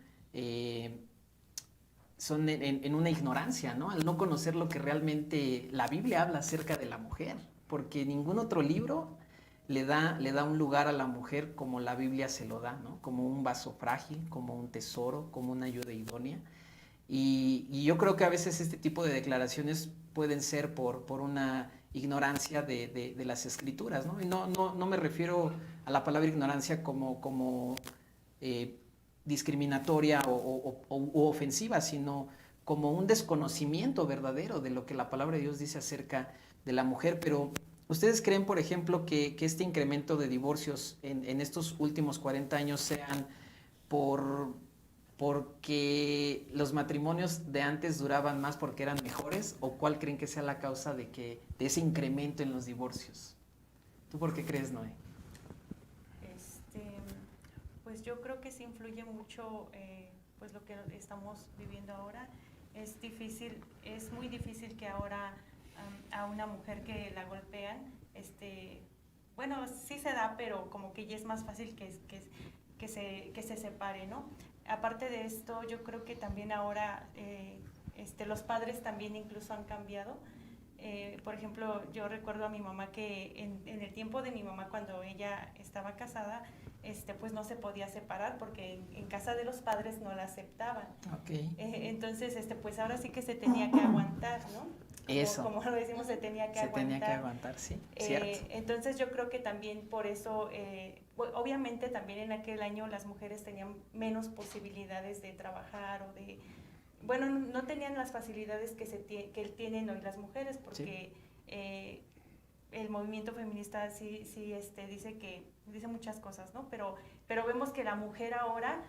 son en una ignorancia, ¿no? Al no conocer lo que realmente la Biblia habla acerca de la mujer, porque ningún otro libro le da un lugar a la mujer como la Biblia se lo da, ¿no? Como un vaso frágil, como un tesoro, como una ayuda idónea. Y yo creo que a veces este tipo de declaraciones pueden ser por una ignorancia de las escrituras, ¿no? Y no me refiero a la palabra ignorancia como discriminatoria u ofensiva, sino como un desconocimiento verdadero de lo que la palabra de Dios dice acerca de la mujer. Pero ¿ustedes creen, por ejemplo, que este incremento de divorcios en estos últimos 40 años sean porque los matrimonios de antes duraban más porque eran mejores? ¿O cuál creen que sea la causa de ese incremento en los divorcios? ¿Tú por qué crees, Noé? Pues yo creo que sí influye mucho pues lo que estamos viviendo ahora. Es muy difícil que ahora a una mujer que la golpean, bueno, sí se da, pero como que ya es más fácil que se separe, ¿no? Aparte de esto, yo creo que también ahora los padres también incluso han cambiado. Por ejemplo, yo recuerdo a mi mamá que en el tiempo de mi mamá, cuando ella estaba casada, pues no se podía separar porque en casa de los padres no la aceptaban. Okay. Entonces, pues ahora sí que se tenía que aguantar, ¿no? Eso. Como lo decimos, se tenía que aguantar. Se tenía que aguantar, sí, cierto. Entonces yo creo que también por eso, obviamente también en aquel año las mujeres tenían menos posibilidades de trabajar o de... Bueno, no tenían las facilidades que tienen hoy las mujeres, porque sí. El movimiento feminista sí dice muchas cosas, ¿no? Pero vemos que la mujer ahora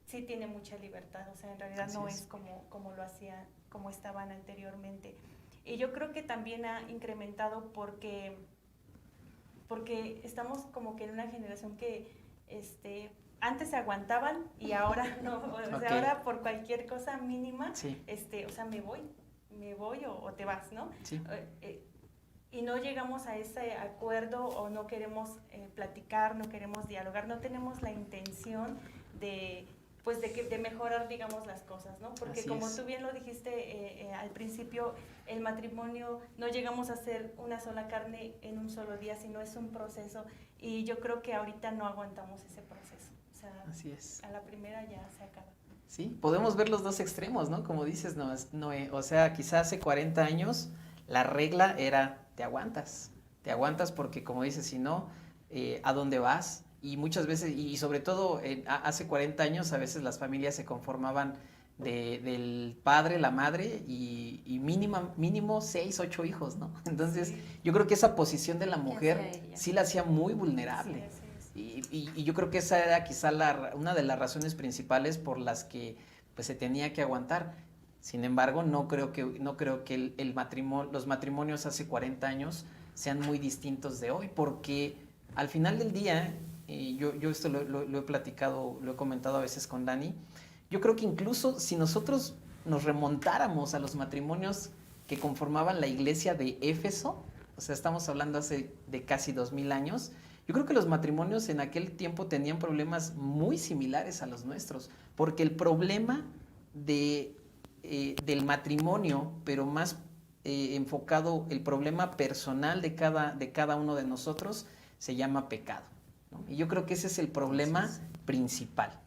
sí tiene mucha libertad, o sea, en realidad no es como lo hacían, como estaban anteriormente. Y yo creo que también ha incrementado porque estamos como que en una generación que antes se aguantaban y ahora no, o sea, Ok. ahora por cualquier cosa mínima, Sí, o sea, me voy o te vas, ¿no? sí. Y no llegamos a ese acuerdo o no queremos platicar, no queremos dialogar, no tenemos la intención de pues de mejorar, digamos, las cosas, ¿no? Porque Así como es. tú bien lo dijiste al principio, el matrimonio no llegamos a ser una sola carne en un solo día, sino es un proceso y yo creo que ahorita no aguantamos ese proceso, o sea, Así es. a la primera ya se acaba. Sí, podemos ver los dos extremos, ¿no? Como dices, Noé, o sea, quizás hace 40 años la regla era te aguantas porque como dices, si no, ¿a dónde vas? Y muchas veces, y sobre todo hace 40 años a veces las familias se conformaban del padre, la madre y mínimo 6, 8 hijos, ¿no? Entonces Sí, yo creo que esa posición de la ¿Qué mujer hacía ella? sí la hacía muy vulnerable. sí, así es. Y yo creo que esa era quizá una de las razones principales por las que pues, se tenía que aguantar. Sin embargo, no creo que los matrimonios hace 40 años sean muy distintos de hoy, porque al final del día, yo esto lo he platicado, lo he comentado a veces con Dani, yo creo que incluso si nosotros nos remontáramos a los matrimonios que conformaban la iglesia de Éfeso, o sea, estamos hablando hace de casi 2000 años, yo creo que los matrimonios en aquel tiempo tenían problemas muy similares a los nuestros, porque el problema del matrimonio, pero más enfocado el problema personal de cada uno de nosotros, se llama pecado, ¿no? Y yo creo que ese es el problema principal.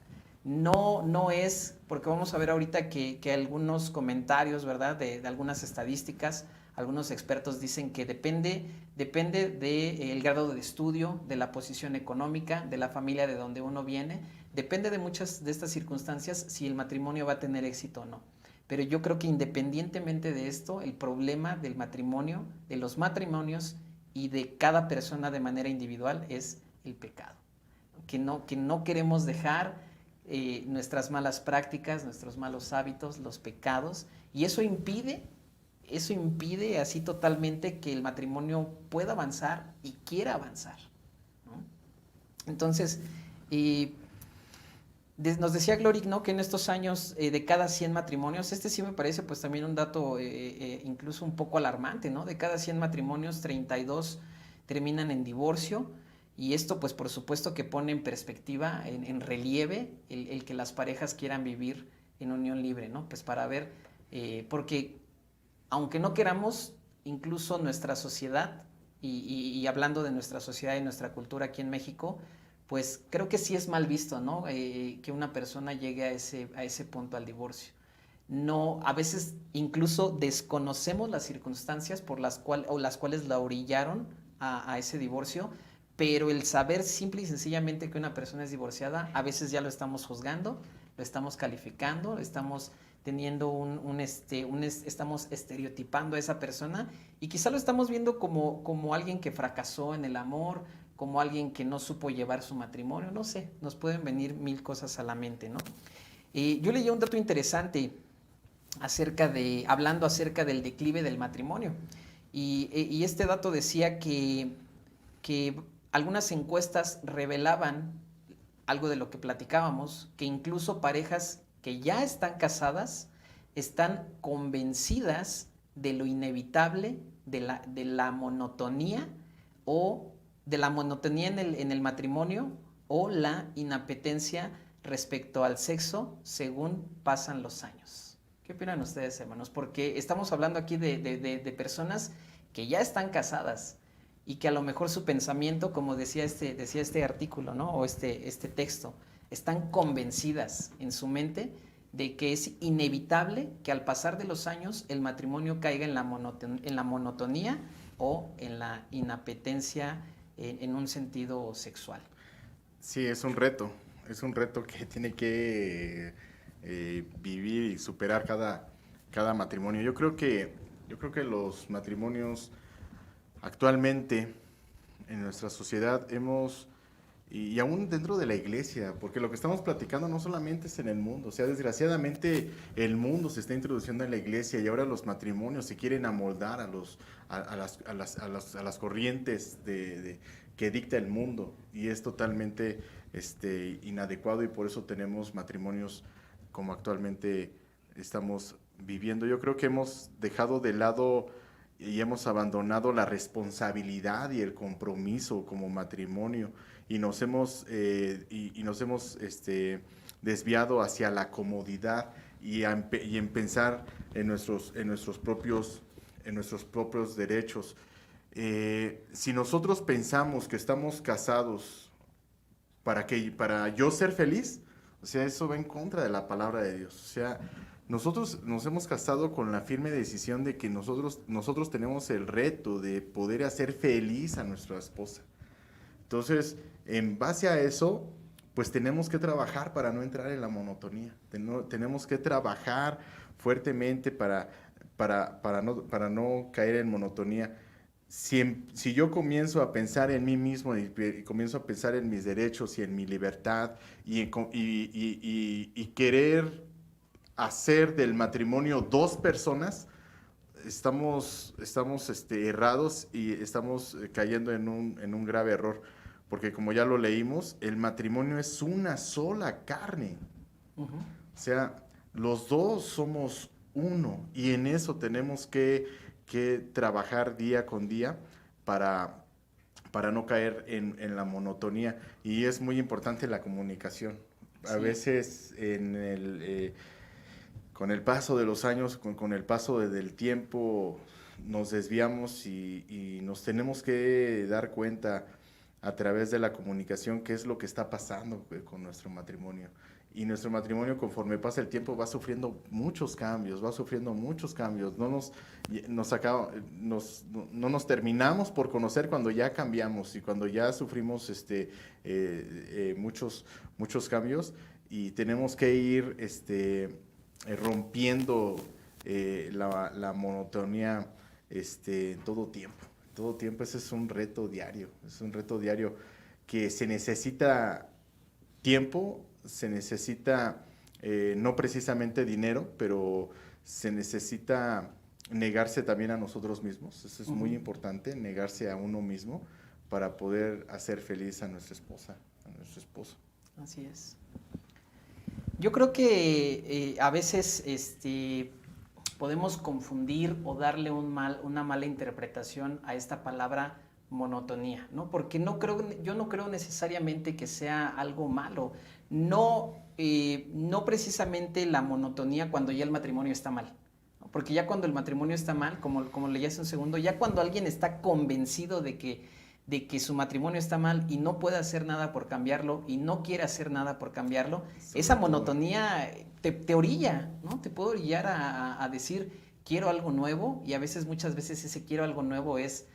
No es, porque vamos a ver ahorita que algunos comentarios, ¿verdad? De algunas estadísticas, algunos expertos dicen que depende del grado de estudio, de la posición económica, de la familia de donde uno viene, depende de muchas de estas circunstancias si el matrimonio va a tener éxito o no. Pero yo creo que independientemente de esto, el problema del matrimonio, de los matrimonios y de cada persona de manera individual es el pecado. Que no queremos dejar nuestras malas prácticas, nuestros malos hábitos, los pecados, y eso impide así totalmente que el matrimonio pueda avanzar y quiera avanzar, ¿no? Entonces, nos decía Glory, ¿no? Que en estos años de cada 100 matrimonios, este sí me parece pues también un dato incluso un poco alarmante, ¿no? De cada 100 matrimonios, 32 terminan en divorcio. Y esto pues por supuesto que pone en perspectiva, en relieve, el que las parejas quieran vivir en unión libre, ¿no? Pues para ver, porque aunque no queramos, incluso nuestra sociedad, y hablando de nuestra sociedad y nuestra cultura aquí en México, pues creo que sí es mal visto, ¿no? Que una persona llegue a ese punto al divorcio. No, a veces incluso desconocemos las circunstancias por las cuales la orillaron a ese divorcio, pero el saber simple y sencillamente que una persona es divorciada, a veces ya lo estamos juzgando, lo estamos calificando, estamos teniendo estamos estereotipando a esa persona y quizá lo estamos viendo como alguien que fracasó en el amor, como alguien que no supo llevar su matrimonio, no sé, nos pueden venir mil cosas a la mente, ¿no? Yo leí un dato interesante hablando acerca del declive del matrimonio y este dato decía que algunas encuestas revelaban algo de lo que platicábamos, que incluso parejas que ya están casadas están convencidas de lo inevitable, de la monotonía o de la monotonía en el matrimonio o la inapetencia respecto al sexo según pasan los años. ¿Qué opinan ustedes, hermanos? Porque estamos hablando aquí de personas que ya están casadas y que a lo mejor su pensamiento, como decía este artículo, ¿no? O este texto, están convencidas en su mente de que es inevitable que al pasar de los años el matrimonio caiga en la monotonía o en la inapetencia en un sentido sexual. Sí, es un reto que tiene que vivir y superar cada matrimonio. Yo creo que los matrimonios actualmente en nuestra sociedad y aún dentro de la iglesia, porque lo que estamos platicando no solamente es en el mundo, o sea, desgraciadamente el mundo se está introduciendo en la iglesia y ahora los matrimonios se quieren amoldar a las corrientes que dicta el mundo y es totalmente inadecuado y por eso tenemos matrimonios como actualmente estamos viviendo. Yo creo que hemos dejado de lado y hemos abandonado la responsabilidad y el compromiso como matrimonio y nos hemos desviado hacia la comodidad y en pensar en nuestros propios derechos. Si nosotros pensamos que estamos casados para yo ser feliz, o sea, eso va en contra de la palabra de Dios. O sea, nosotros nos hemos casado con la firme decisión de que nosotros tenemos el reto de poder hacer feliz a nuestra esposa. Entonces, en base a eso, pues tenemos que trabajar para no entrar en la monotonía. Tenemos que trabajar fuertemente para no caer en monotonía. Si yo comienzo a pensar en mí mismo y comienzo a pensar en mis derechos y en mi libertad y querer hacer del matrimonio dos personas, estamos errados y estamos cayendo en un grave error. Porque como ya lo leímos, el matrimonio es una sola carne. O sea, los dos somos uno y en eso tenemos que trabajar día con día para no caer en la monotonía. Y es muy importante la comunicación. A veces con el paso de los años, con el paso del tiempo, nos desviamos y nos tenemos que dar cuenta a través de la comunicación qué es lo que está pasando con nuestro matrimonio. Y nuestro matrimonio, conforme pasa el tiempo, va sufriendo muchos cambios. No nos terminamos por conocer cuando ya cambiamos y cuando ya sufrimos muchos cambios y tenemos que ir rompiendo la monotonía todo tiempo. Todo tiempo. Ese es un reto diario, que se necesita tiempo, se necesita no precisamente dinero, pero se necesita negarse también a nosotros mismos. Eso es muy importante, negarse a uno mismo para poder hacer feliz a nuestra esposa, a nuestro esposo. Así es. Yo creo que a veces podemos confundir o darle una mala interpretación a esta palabra monotonía, ¿no? Porque yo no creo necesariamente que sea algo malo. No precisamente la monotonía cuando ya el matrimonio está mal, ¿no? Porque ya cuando el matrimonio está mal, como leí hace un segundo, ya cuando alguien está convencido de que su matrimonio está mal y no puede hacer nada por cambiarlo y no quiere hacer nada por cambiarlo, esa monotonía te orilla, ¿no? Te puede orillar a decir, quiero algo nuevo, y muchas veces ese quiero algo nuevo es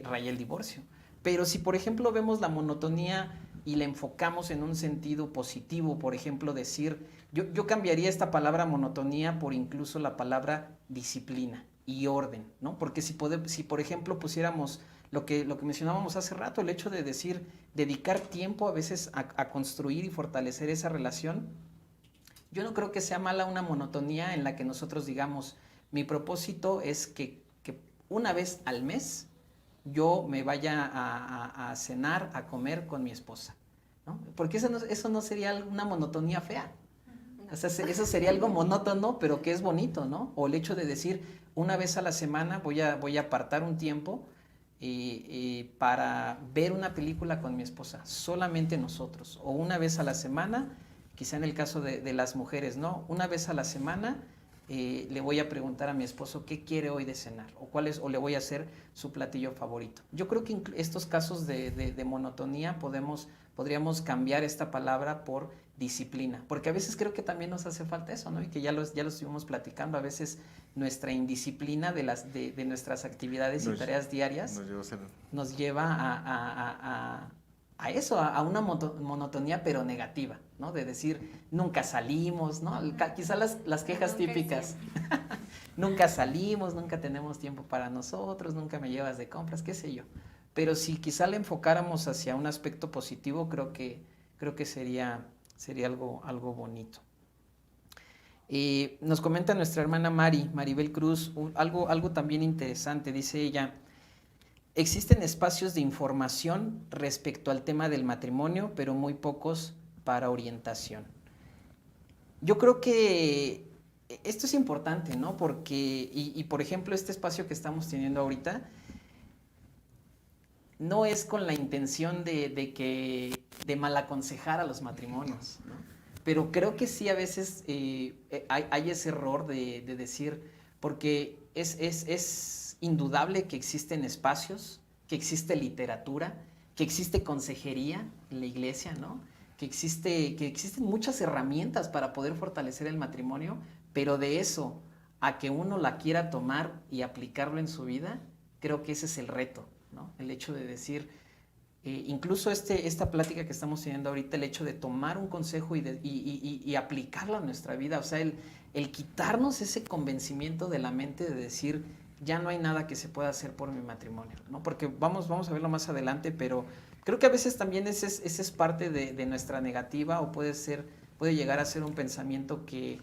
raya el divorcio. Pero si, por ejemplo, vemos la monotonía y la enfocamos en un sentido positivo, por ejemplo, decir, yo cambiaría esta palabra monotonía por incluso la palabra disciplina y orden, ¿no? Porque si por ejemplo, pusiéramos lo que mencionábamos hace rato, el hecho de decir, dedicar tiempo a veces a construir y fortalecer esa relación, yo no creo que sea mala una monotonía en la que nosotros digamos, mi propósito es que una vez al mes yo me vaya a cenar, a comer con mi esposa, ¿no? Porque eso no sería una monotonía fea. O sea, eso sería algo monótono, pero que es bonito, ¿no? O el hecho de decir, una vez a la semana voy a apartar un tiempo para ver una película con mi esposa, solamente nosotros. O una vez a la semana, quizá en el caso de las mujeres, ¿no? Una vez a la semana le voy a preguntar a mi esposo qué quiere hoy de cenar o le voy a hacer su platillo favorito. Yo creo que estos casos de monotonía podríamos cambiar esta palabra por disciplina, porque a veces creo que también nos hace falta eso, ¿no? Y que ya lo estuvimos platicando, a veces nuestra indisciplina de nuestras actividades y tareas diarias nos lleva a eso, a una monotonía pero negativa, ¿no? De decir, nunca salimos, ¿no? Quizá las quejas típicas. Nunca salimos, nunca tenemos tiempo para nosotros, nunca me llevas de compras, qué sé yo. Pero si quizá le enfocáramos hacia un aspecto positivo, creo que sería algo bonito. Nos comenta nuestra hermana Maribel Cruz, algo también interesante, dice ella, existen espacios de información respecto al tema del matrimonio, pero muy pocos para orientación. Yo creo que esto es importante, ¿no? Porque, por ejemplo, este espacio que estamos teniendo ahorita no es con la intención de malaconsejar a los matrimonios, ¿no? Pero creo que sí a veces hay ese error de decir, porque es indudable que existen espacios, que existe literatura, que existe consejería en la iglesia, ¿no? Que existen muchas herramientas para poder fortalecer el matrimonio, pero de eso a que uno la quiera tomar y aplicarlo en su vida, creo que ese es el reto, ¿no? El hecho de decir, incluso esta plática que estamos teniendo ahorita, el hecho de tomar un consejo y aplicarlo a nuestra vida, o sea, el quitarnos ese convencimiento de la mente de decir, ya no hay nada que se pueda hacer por mi matrimonio, ¿no? Porque vamos a verlo más adelante, pero creo que a veces también ese es parte de nuestra negativa, o puede llegar a ser un pensamiento que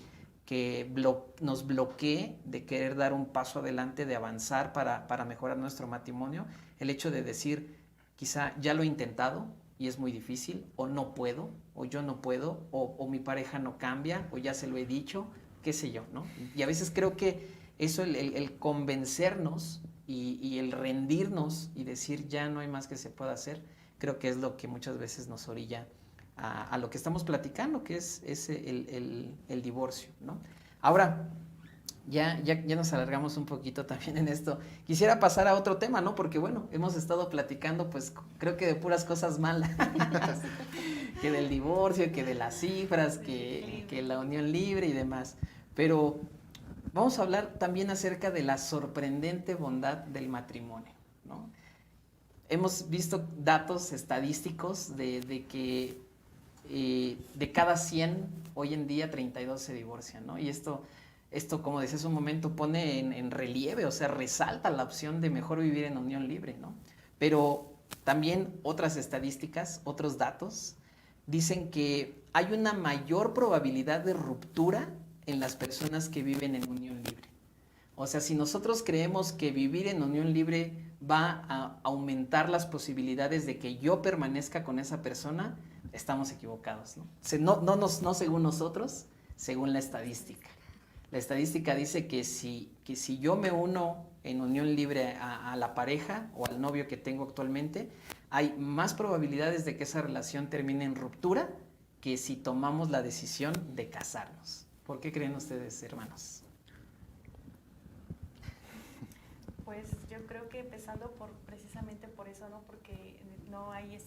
nos bloquee de querer dar un paso adelante, de avanzar para mejorar nuestro matrimonio. El hecho de decir, quizá ya lo he intentado y es muy difícil, o no puedo, o yo no puedo, o mi pareja no cambia, o ya se lo he dicho, qué sé yo, ¿no? Y a veces creo que eso, el convencernos y el rendirnos y decir ya no hay más que se pueda hacer, creo que es lo que muchas veces nos orilla a lo que estamos platicando, que es el divorcio, ¿no? Ahora, ya nos alargamos un poquito también en esto. Quisiera pasar a otro tema, ¿no? Porque bueno, hemos estado platicando, pues creo que de puras cosas malas, que del divorcio, que de las cifras, que la unión libre y demás. Pero vamos a hablar también acerca de la sorprendente bondad del matrimonio, ¿no? Hemos visto datos estadísticos de que de cada 100, hoy en día 32 se divorcian, ¿no? Y esto, como decía hace un momento, pone en relieve, o sea, resalta la opción de mejor vivir en unión libre, ¿no? Pero también otras estadísticas, otros datos, dicen que hay una mayor probabilidad de ruptura en las personas que viven en unión libre. O sea, si nosotros creemos que vivir en unión libre va a aumentar las posibilidades de que yo permanezca con esa persona, estamos equivocados, ¿no? No según nosotros, según la estadística. La estadística dice que si yo me uno en unión libre a la pareja o al novio que tengo actualmente, hay más probabilidades de que esa relación termine en ruptura que si tomamos la decisión de casarnos. ¿Por qué creen ustedes, hermanos? Pues yo creo que empezando precisamente por eso, ¿no? Porque no hay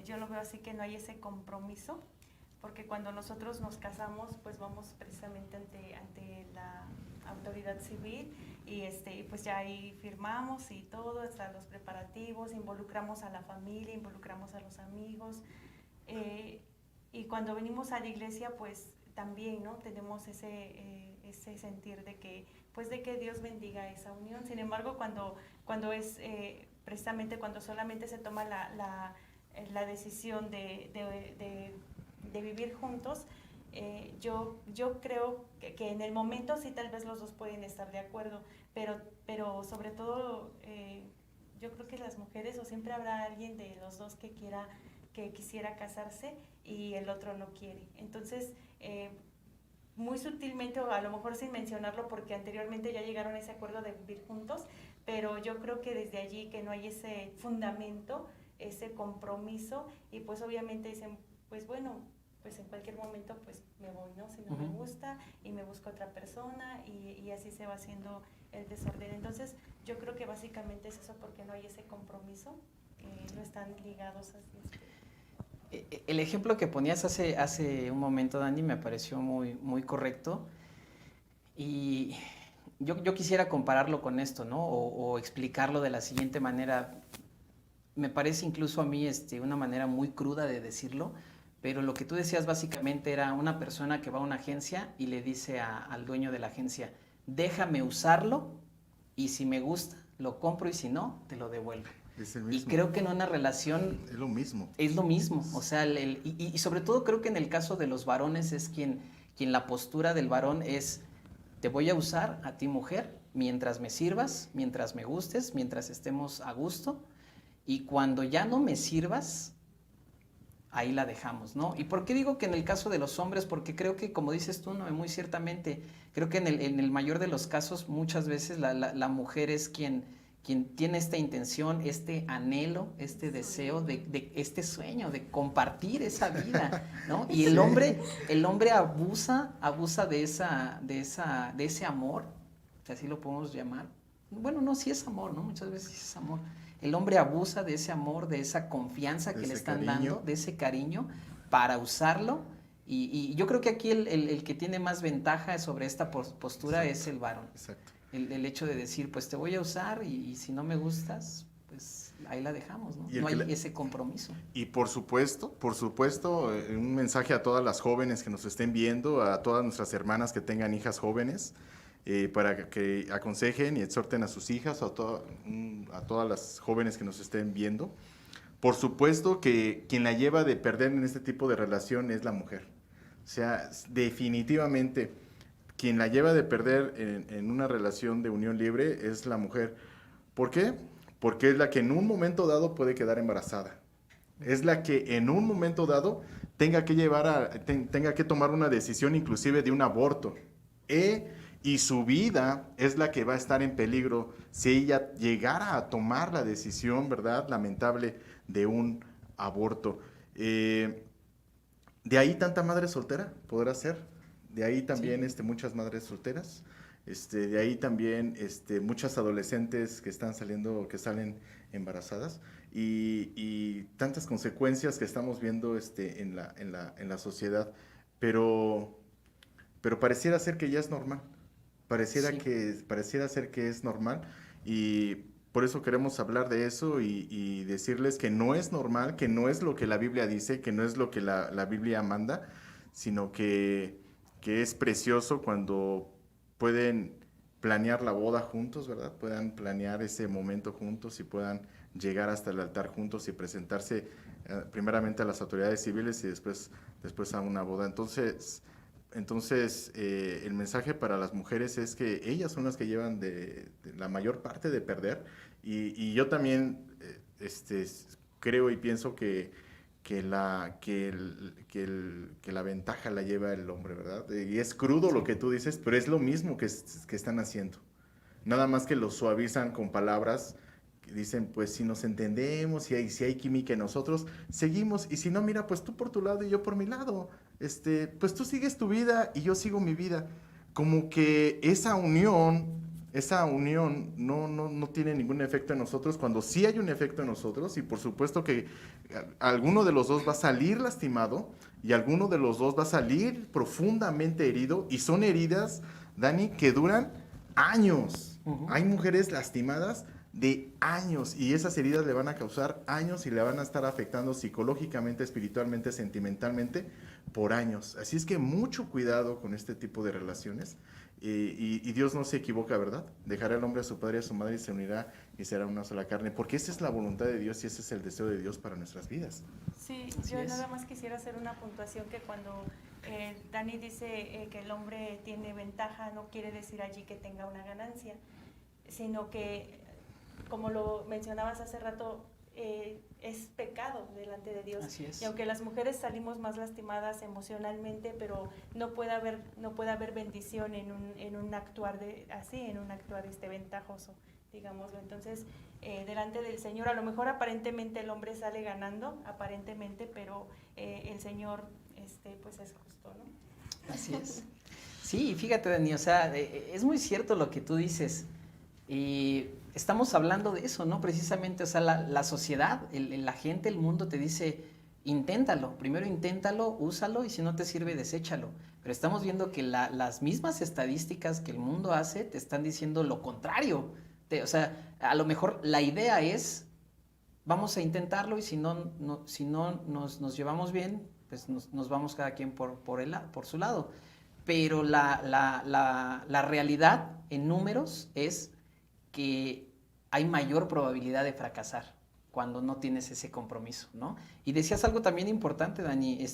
yo lo veo así, que no hay ese compromiso, porque cuando nosotros nos casamos, pues vamos precisamente ante la autoridad civil y pues ya ahí firmamos y todo, hasta los preparativos, involucramos a la familia, involucramos a los amigos, y cuando venimos a la iglesia, pues también, ¿no? Tenemos ese sentir de que Dios bendiga esa unión. Sin embargo, cuando es precisamente cuando solamente se toma la decisión de vivir juntos, yo creo que en el momento sí tal vez los dos pueden estar de acuerdo, pero sobre todo yo creo que las mujeres, o siempre habrá alguien de los dos que quisiera casarse y el otro no quiere. Entonces, muy sutilmente, o a lo mejor sin mencionarlo, porque anteriormente ya llegaron a ese acuerdo de vivir juntos, pero yo creo que desde allí que no hay ese fundamento, ese compromiso, y pues obviamente dicen, pues bueno, pues en cualquier momento pues me voy, ¿no? Si no me gusta, y me busco otra persona, y así se va haciendo el desorden. Entonces yo creo que básicamente es eso, porque no hay ese compromiso, no están ligados así. El ejemplo que ponías hace un momento, Dani, me pareció muy, muy correcto, y yo quisiera compararlo con esto, ¿no? O explicarlo de la siguiente manera. Me parece incluso a mí una manera muy cruda de decirlo, pero lo que tú decías básicamente era una persona que va a una agencia y le dice al dueño de la agencia, déjame usarlo, y si me gusta, lo compro, y si no, te lo devuelvo. Es el mismo. Y creo que en una relación es lo mismo. Es lo mismo, o sea, y sobre todo creo que en el caso de los varones es quien la postura del varón es, te voy a usar a ti, mujer, mientras me sirvas, mientras me gustes, mientras estemos a gusto, y cuando ya no me sirvas, ahí la dejamos, ¿no? ¿Y por qué digo que en el caso de los hombres? Porque creo que, como dices tú, no, muy ciertamente, creo que en el mayor de los casos, muchas veces la mujer es quien tiene esta intención, este anhelo, este deseo, de este sueño, de compartir esa vida, ¿no? Y el hombre abusa de ese amor, si así lo podemos llamar. Bueno, no, sí es amor, ¿no? Muchas veces sí es amor. El hombre abusa de ese amor, de esa confianza que le están dando, de ese cariño, para usarlo. Y yo creo que aquí el que tiene más ventaja sobre esta postura es el varón. Exacto. El hecho de decir, pues te voy a usar y si no me gustas, pues ahí la dejamos, ¿no? No hay ese compromiso. Y por supuesto, un mensaje a todas las jóvenes que nos estén viendo, a todas nuestras hermanas que tengan hijas jóvenes, para que aconsejen y exhorten a sus hijas, a todas las jóvenes que nos estén viendo. Por supuesto que quien la lleva de perder en este tipo de relación es la mujer. O sea, definitivamente quien la lleva de perder en una relación de unión libre es la mujer. ¿Por qué? Porque es la que en un momento dado puede quedar embarazada. Es la que en un momento dado tenga que tomar una decisión inclusive de un aborto. Y su vida es la que va a estar en peligro si ella llegara a tomar la decisión, ¿verdad?, lamentable de un aborto. De ahí tanta madre soltera podrá ser. De ahí también muchas madres solteras. De ahí también muchas adolescentes que salen embarazadas. Y tantas consecuencias que estamos viendo en la sociedad. Pero pareciera ser que ya es normal. Pareciera ser que es normal, y por eso queremos hablar de eso y decirles que no es normal, que no es lo que la Biblia dice, que no es lo que la Biblia manda, sino que es precioso cuando pueden planear la boda juntos, ¿verdad? Puedan planear ese momento juntos y puedan llegar hasta el altar juntos y presentarse primeramente a las autoridades civiles y después a una boda. Entonces, el mensaje para las mujeres es que ellas son las que llevan de la mayor parte de perder, y yo también creo y pienso que la ventaja la lleva el hombre, ¿verdad? Y es crudo lo que tú dices, pero es lo mismo que están haciendo. Nada más que lo suavizan con palabras que dicen, pues si nos entendemos, si hay química en nosotros, seguimos, y si no, mira, pues tú por tu lado y yo por mi lado. Pues tú sigues tu vida y yo sigo mi vida. Como que esa unión no tiene ningún efecto en nosotros, cuando sí hay un efecto en nosotros, y por supuesto que alguno de los dos va a salir lastimado y alguno de los dos va a salir profundamente herido, y son heridas, Dani, que duran años. Hay mujeres lastimadas de años, y esas heridas le van a causar años y le van a estar afectando psicológicamente, espiritualmente, sentimentalmente por años. Así es que mucho cuidado con este tipo de relaciones, y Dios no se equivoca, ¿verdad? Dejará el hombre a su padre y a su madre y se unirá y será una sola carne, porque esa es la voluntad de Dios y ese es el deseo de Dios para nuestras vidas. Sí, yo nada más quisiera hacer una puntuación, que cuando Dani dice que el hombre tiene ventaja, no quiere decir allí que tenga una ganancia, sino que, como lo mencionabas hace rato, es pecado delante de Dios. Así es. Y aunque las mujeres salimos más lastimadas emocionalmente, pero no puede haber bendición en un actuar ventajoso, digámoslo. Entonces, delante del Señor, a lo mejor aparentemente el hombre sale ganando, pero el Señor pues es justo, ¿no? Así es. Sí, fíjate, Dani, o sea, es muy cierto lo que tú dices. Y estamos hablando de eso, ¿no? Precisamente, o sea, la sociedad, la gente, el mundo te dice, inténtalo, primero inténtalo, úsalo, y si no te sirve, deséchalo. Pero estamos viendo que las mismas estadísticas que el mundo hace te están diciendo lo contrario. O sea, a lo mejor la idea es, vamos a intentarlo, y si no nos llevamos bien, pues nos vamos cada quien por su lado. Pero la realidad en números es que hay mayor probabilidad de fracasar cuando no tienes ese compromiso, ¿no? Y decías algo también importante, Dani,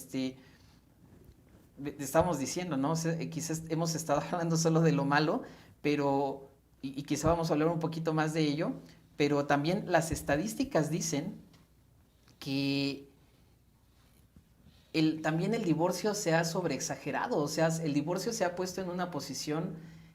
estábamos diciendo, ¿no? O sea, quizás hemos estado hablando solo de lo malo, pero y quizá vamos a hablar un poquito más de ello, pero también las estadísticas dicen que también el divorcio se ha sobreexagerado, o sea, el divorcio se ha puesto en una posición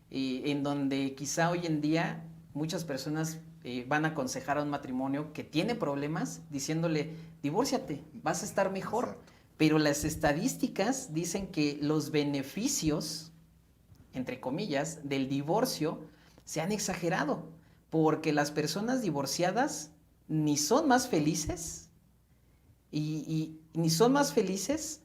en donde quizá hoy en día muchas personas van a aconsejar a un matrimonio que tiene problemas diciéndole, divórciate, vas a estar mejor. Exacto. Pero las estadísticas dicen que los beneficios, entre comillas, del divorcio se han exagerado, porque las personas divorciadas ni son más felices, ni son más felices,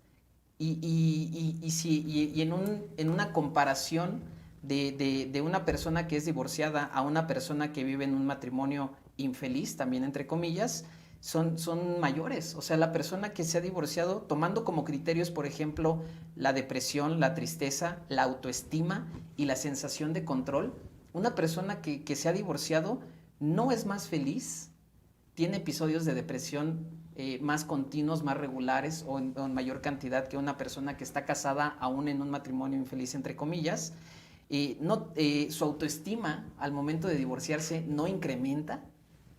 y en una comparación de una persona que es divorciada a una persona que vive en un matrimonio infeliz, también entre comillas, son mayores. O sea, la persona que se ha divorciado, tomando como criterios, por ejemplo, la depresión, la tristeza, la autoestima y la sensación de control, una persona que se ha divorciado no es más feliz, tiene episodios de depresión más continuos, más regulares o en mayor cantidad que una persona que está casada aún en un matrimonio infeliz, entre comillas. Su autoestima al momento de divorciarse no incrementa,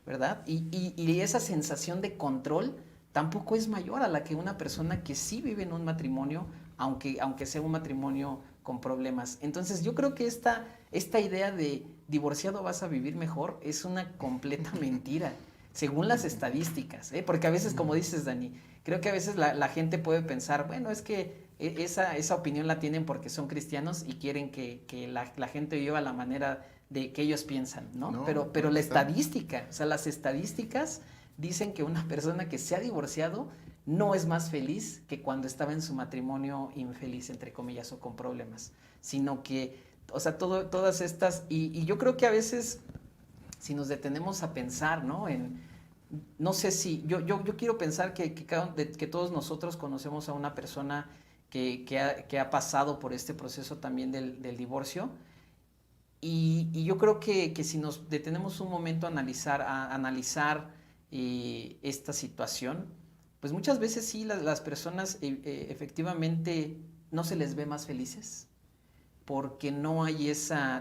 ¿verdad? Y esa sensación de control tampoco es mayor a la que una persona que sí vive en un matrimonio, aunque sea un matrimonio con problemas. Entonces yo creo que esta idea de divorciado vas a vivir mejor es una completa mentira, según las estadísticas, ¿eh? Porque a veces, como dices, Dani, creo que a veces la gente puede pensar, bueno, es que esa opinión la tienen porque son cristianos y quieren que la gente viva a la manera de que ellos piensan, ¿no? No, Pero la está. estadística, o sea, las estadísticas dicen que una persona que se ha divorciado no es más feliz que cuando estaba en su matrimonio infeliz, entre comillas, o con problemas, sino que, o sea, todas estas, y yo creo que a veces, si nos detenemos a pensar, ¿no? No sé si, yo quiero pensar que todos nosotros conocemos a una persona que ha pasado por este proceso también del divorcio, y yo creo que si nos detenemos un momento a analizar esta situación, pues muchas veces sí las personas efectivamente no se les ve más felices, porque no hay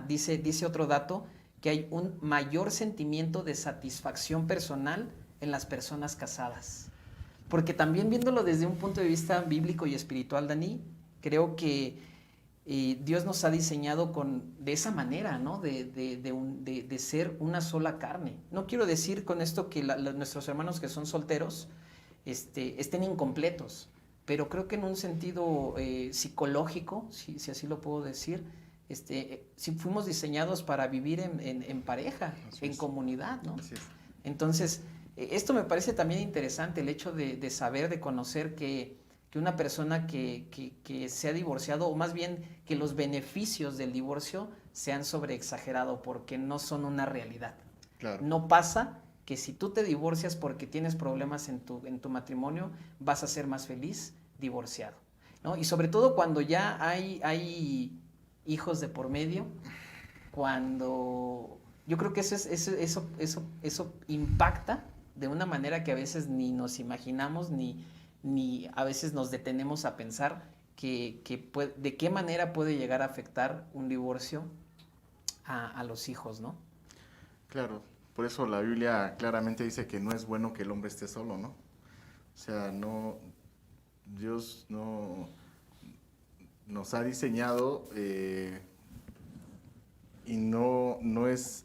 dice otro dato, que hay un mayor sentimiento de satisfacción personal en las personas casadas. Porque también viéndolo desde un punto de vista bíblico y espiritual, Dani, creo que Dios nos ha diseñado de esa manera, ¿no? De ser una sola carne. No quiero decir con esto que nuestros hermanos que son solteros estén incompletos, pero creo que en un sentido psicológico, si así lo puedo decir, si fuimos diseñados para vivir en pareja, en comunidad, ¿no? Así es. Entonces, esto me parece también interesante, el hecho de saber, de conocer que una persona que se ha divorciado, o más bien que los beneficios del divorcio se han sobreexagerado porque no son una realidad. Claro. No pasa que si tú te divorcias porque tienes problemas en tu matrimonio, vas a ser más feliz divorciado, ¿no? Y sobre todo cuando ya hay hijos de por medio, cuando yo creo que eso impacta de una manera que a veces ni nos imaginamos, ni a veces nos detenemos a pensar de qué manera puede llegar a afectar un divorcio a los hijos, ¿no? Claro, por eso la Biblia claramente dice que no es bueno que el hombre esté solo, ¿no? O sea, Dios no nos ha diseñado y no es,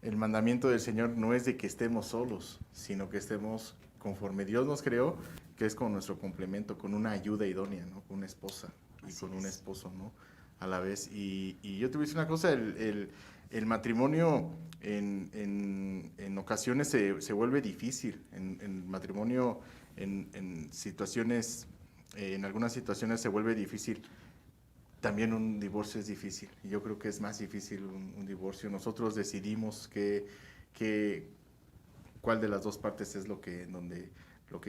el mandamiento del Señor no es de que estemos solos, sino que estemos conforme Dios nos creó, que es con nuestro complemento, con una ayuda idónea, ¿no? Con una esposa y Así con un es. esposo, ¿no? A la vez. Y yo te voy a decir una cosa, el matrimonio en ocasiones se vuelve difícil. En matrimonio, en situaciones, en algunas situaciones se vuelve difícil. También un divorcio es difícil. Y yo creo que es más difícil un divorcio. Nosotros decidimos cuál de las dos partes es lo que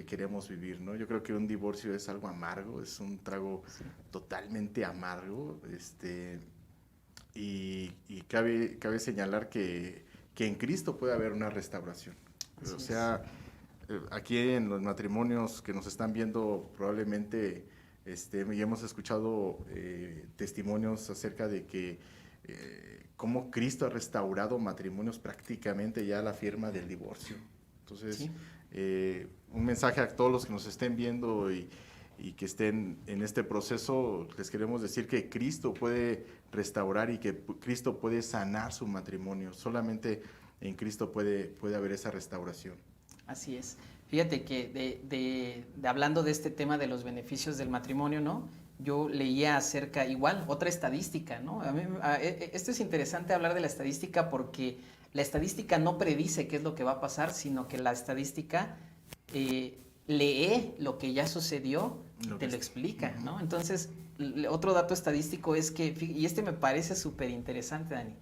queremos vivir, ¿no? Yo creo que un divorcio es algo amargo, es un trago totalmente amargo, y cabe señalar que en Cristo puede haber una restauración. Así O sea, aquí en los matrimonios que nos están viendo probablemente ya hemos escuchado testimonios acerca de que cómo Cristo ha restaurado matrimonios prácticamente ya a la firma del divorcio. Entonces, Sí. Un mensaje a todos los que nos estén viendo y que estén en este proceso, les queremos decir que Cristo puede restaurar y que Cristo puede sanar su matrimonio. Solamente en Cristo puede haber esa restauración. Así es. Fíjate que hablando de este tema de los beneficios del matrimonio, ¿no? Yo leía acerca, igual, otra estadística, ¿no? Esto es interesante hablar de la estadística porque la estadística no predice qué es lo que va a pasar, sino que la estadística lee lo que ya sucedió y te lo explica, ¿no? Entonces, otro dato estadístico es que, y este me parece súper interesante, Dani,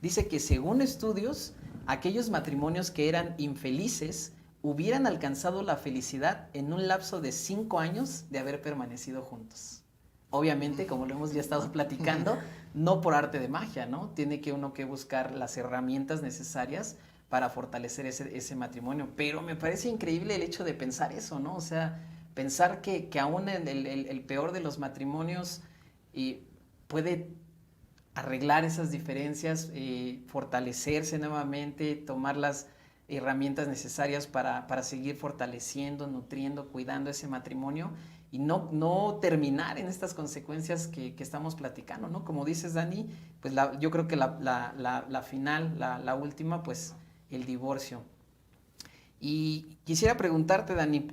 dice que según estudios, aquellos matrimonios que eran infelices hubieran alcanzado la felicidad en un lapso de 5 años de haber permanecido juntos. Obviamente, como lo hemos ya estado platicando, no por arte de magia, ¿no? Tiene que uno que buscar las herramientas necesarias para fortalecer ese matrimonio. Pero me parece increíble el hecho de pensar eso, ¿no? O sea, pensar que aún en el peor de los matrimonios puede arreglar esas diferencias, fortalecerse nuevamente, tomar las herramientas necesarias para seguir fortaleciendo, nutriendo, cuidando ese matrimonio y no terminar en estas consecuencias que estamos platicando, ¿no? Como dices, Dani, pues yo creo que la final, la última, pues el divorcio. Y quisiera preguntarte, Dani,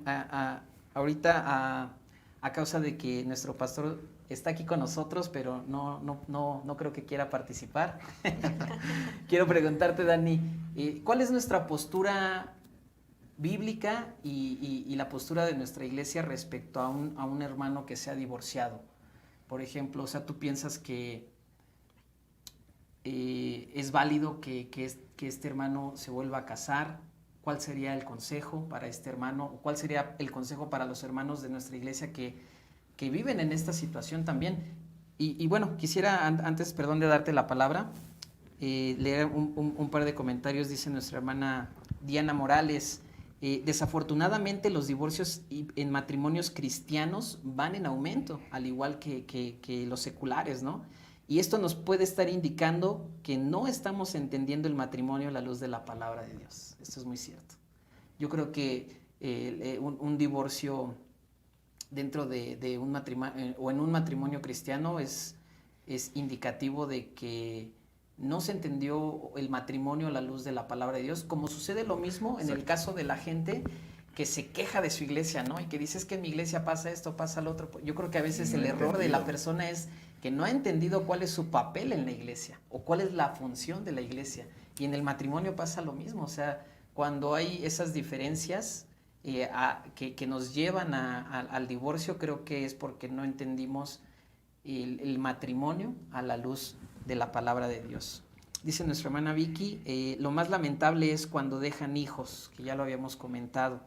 ahorita a causa de que nuestro pastor está aquí con nosotros, pero no creo que quiera participar. Quiero preguntarte, Dani, ¿cuál es nuestra postura bíblica y la postura de nuestra iglesia respecto a un hermano que se ha divorciado? Por ejemplo, o sea, ¿tú piensas que es válido que este hermano se vuelva a casar? ¿Cuál sería el consejo para este hermano? ¿O cuál sería el consejo para los hermanos de nuestra iglesia que viven en esta situación también? Y bueno, quisiera antes, perdón de darte la palabra, leer un par de comentarios. Dice nuestra hermana Diana Morales: desafortunadamente los divorcios en matrimonios cristianos van en aumento, al igual que los seculares, ¿no? Y esto nos puede estar indicando que no estamos entendiendo el matrimonio a la luz de la palabra de Dios. Esto es muy cierto. Yo creo que un divorcio dentro de un matrimonio o en un matrimonio cristiano es indicativo de que no se entendió el matrimonio a la luz de la palabra de Dios, como sucede lo mismo en el caso de la gente que se queja de su iglesia, ¿no? Y que dice, es que en mi iglesia pasa esto, pasa lo otro. Yo creo que a veces el error de la persona es que no ha entendido cuál es su papel en la iglesia o cuál es la función de la iglesia. Y en el matrimonio pasa lo mismo, o sea, cuando hay esas diferencias que nos llevan al divorcio, creo que es porque no entendimos el matrimonio a la luz de la palabra de Dios. Dice nuestra hermana Vicky, lo más lamentable es cuando dejan hijos, que ya lo habíamos comentado,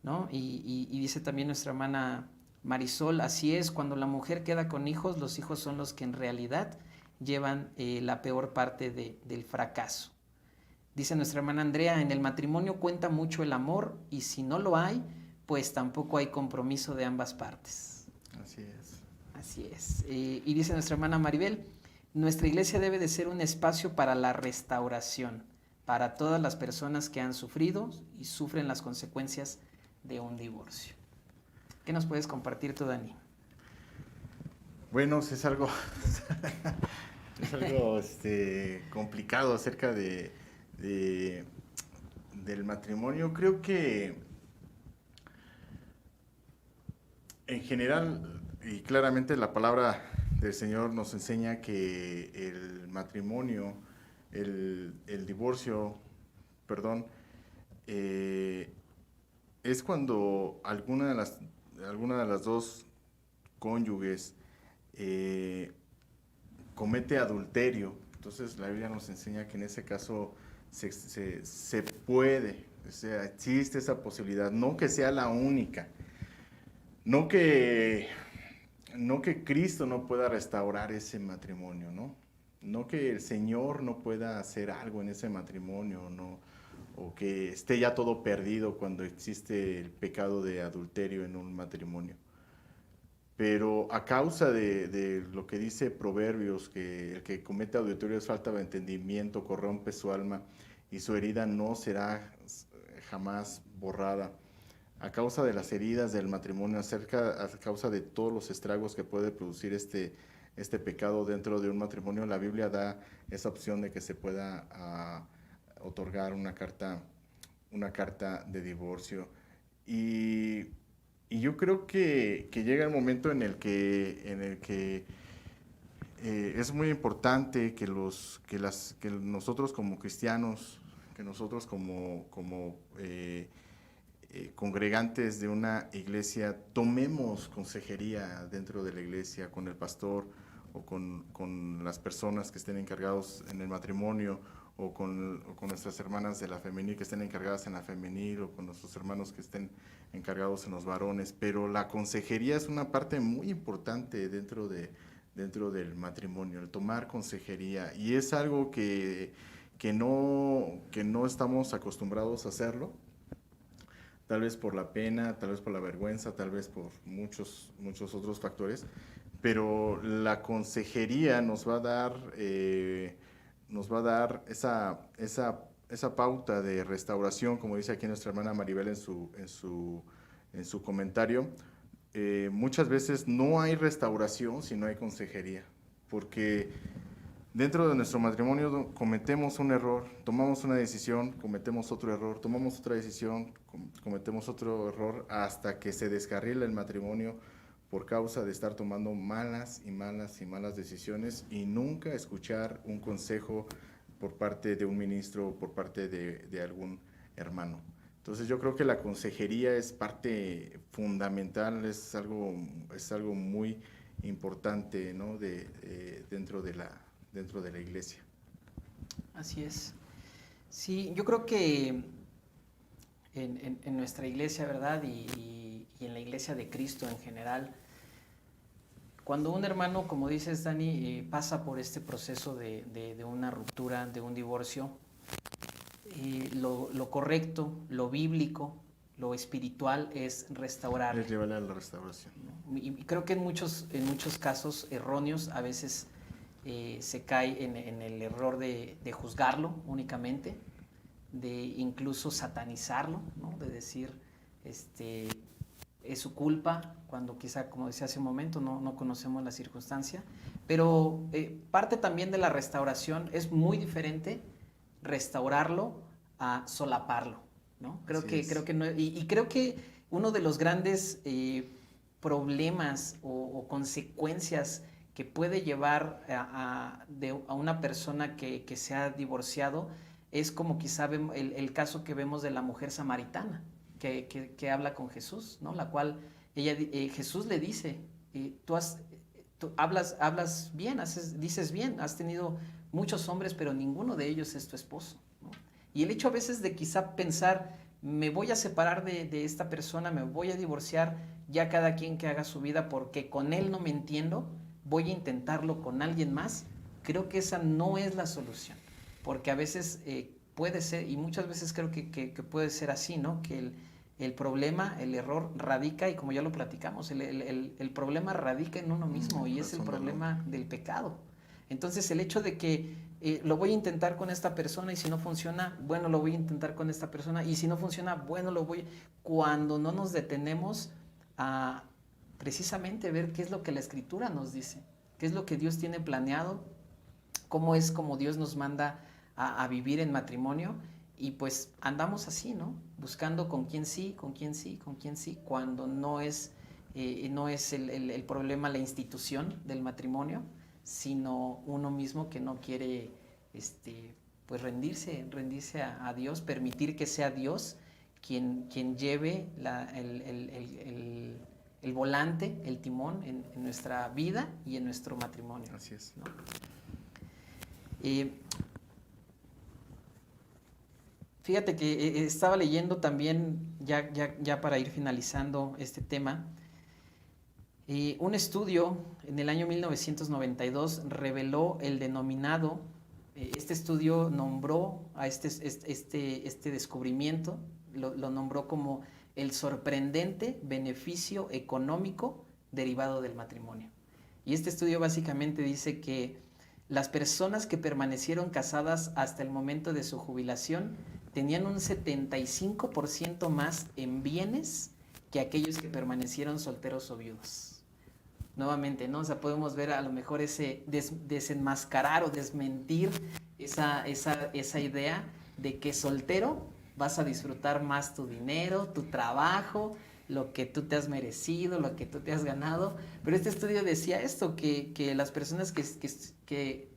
¿no? Y dice también nuestra hermana Marisol, así es, cuando la mujer queda con hijos, los hijos son los que en realidad llevan la peor parte del fracaso. Dice nuestra hermana Andrea, en el matrimonio cuenta mucho el amor y si no lo hay, pues tampoco hay compromiso de ambas partes. Así es. Así es. Y dice nuestra hermana Maribel, nuestra iglesia debe de ser un espacio para la restauración, para todas las personas que han sufrido y sufren las consecuencias de un divorcio. ¿Qué nos puedes compartir tú, Dani? Bueno, es algo, complicado acerca del matrimonio. Creo que en general y claramente la palabra del Señor nos enseña que el matrimonio, el divorcio, perdón, es cuando alguna de las dos cónyuges comete adulterio. Entonces la Biblia nos enseña que en ese caso se puede, o sea, existe esa posibilidad, no que sea la única, no que Cristo no pueda restaurar ese matrimonio, ¿no? No que el Señor no pueda hacer algo en ese matrimonio, ¿no? O que esté ya todo perdido cuando existe el pecado de adulterio en un matrimonio. pero a causa de lo que dice Proverbios, que el que comete adulterio es falta de entendimiento, corrompe su alma y su herida no será jamás borrada. A causa de las heridas del matrimonio, a causa de todos los estragos que puede producir este pecado dentro de un matrimonio, la Biblia da esa opción de que se pueda otorgar una carta de divorcio. Y yo creo que llega el momento en el que es muy importante que nosotros como cristianos, que nosotros como congregantes de una iglesia tomemos consejería dentro de la iglesia con el pastor o con las personas que estén encargados en el matrimonio o con nuestras hermanas de la femenil que estén encargadas en la femenil o con nuestros hermanos que estén encargados en los varones, pero la consejería es una parte muy importante dentro del matrimonio, el tomar consejería, y es algo que no estamos acostumbrados a hacerlo, tal vez por la pena, tal vez por la vergüenza, tal vez por muchos otros factores, pero la consejería nos va a dar esa pauta de restauración, como dice aquí nuestra hermana Maribel en su comentario. Muchas veces no hay restauración si no hay consejería, porque dentro de nuestro matrimonio cometemos un error, tomamos una decisión, cometemos otro error, tomamos otra decisión, cometemos otro error, hasta que se descarrila el matrimonio por causa de estar tomando malas decisiones y nunca escuchar un consejo por parte de un ministro o por parte de algún hermano. Entonces yo creo que la consejería es parte fundamental, es algo muy importante, ¿no? dentro de la iglesia. Así es. Sí, yo creo que en nuestra iglesia, ¿verdad? Y en la iglesia de Cristo en general, cuando un hermano, como dices, Dani, pasa por este proceso de una ruptura, de un divorcio, lo correcto, lo bíblico, lo espiritual es restaurar. Es llevarle a la restauración. Y creo que en muchos casos erróneos a veces se cae en el error de juzgarlo únicamente, de incluso satanizarlo, ¿no? De decir, es su culpa, cuando quizá, como decía hace un momento, no conocemos la circunstancia. Pero parte también de la restauración es muy diferente restaurarlo a solaparlo, ¿no? Creo que no, y creo que uno de los grandes problemas o consecuencias que puede llevar a una persona que se ha divorciado es como quizá el caso que vemos de la mujer samaritana que habla con Jesús, ¿no? La cual Jesús le dice, tú hablas bien, dices bien, has tenido muchos hombres, pero ninguno de ellos es tu esposo, ¿no? Y el hecho a veces de quizá pensar, me voy a separar de esta persona, me voy a divorciar, ya cada quien que haga su vida porque con él no me entiendo, voy a intentarlo con alguien más, creo que esa no es la solución, porque a veces puede ser, y muchas veces creo que puede ser así, ¿no? Que el problema, el error radica, y como ya lo platicamos, el problema radica en uno mismo y es el problema del pecado. Entonces el hecho de que lo voy a intentar con esta persona y si no funciona, bueno, lo voy a intentar con esta persona y si no funciona, bueno, cuando no nos detenemos a precisamente ver qué es lo que la Escritura nos dice, qué es lo que Dios tiene planeado, cómo es como Dios nos manda a vivir en matrimonio, y pues andamos así, ¿no? Buscando con quién sí, cuando no es el problema la institución del matrimonio, sino uno mismo que no quiere pues rendirse a Dios, permitir que sea Dios quien lleve el volante, el timón en nuestra vida y en nuestro matrimonio. Así es. ¿No? Fíjate que estaba leyendo también, ya para ir finalizando este tema, un estudio en el año 1992 reveló el denominado, este estudio nombró a este descubrimiento, lo nombró como el sorprendente beneficio económico derivado del matrimonio. Y este estudio básicamente dice que las personas que permanecieron casadas hasta el momento de su jubilación tenían un 75% más en bienes que aquellos que permanecieron solteros o viudos. Nuevamente, ¿no? O sea, podemos ver a lo mejor ese desenmascarar o desmentir esa idea de que soltero vas a disfrutar más tu dinero, tu trabajo, lo que tú te has merecido, lo que tú te has ganado. Pero este estudio decía esto, que las personas que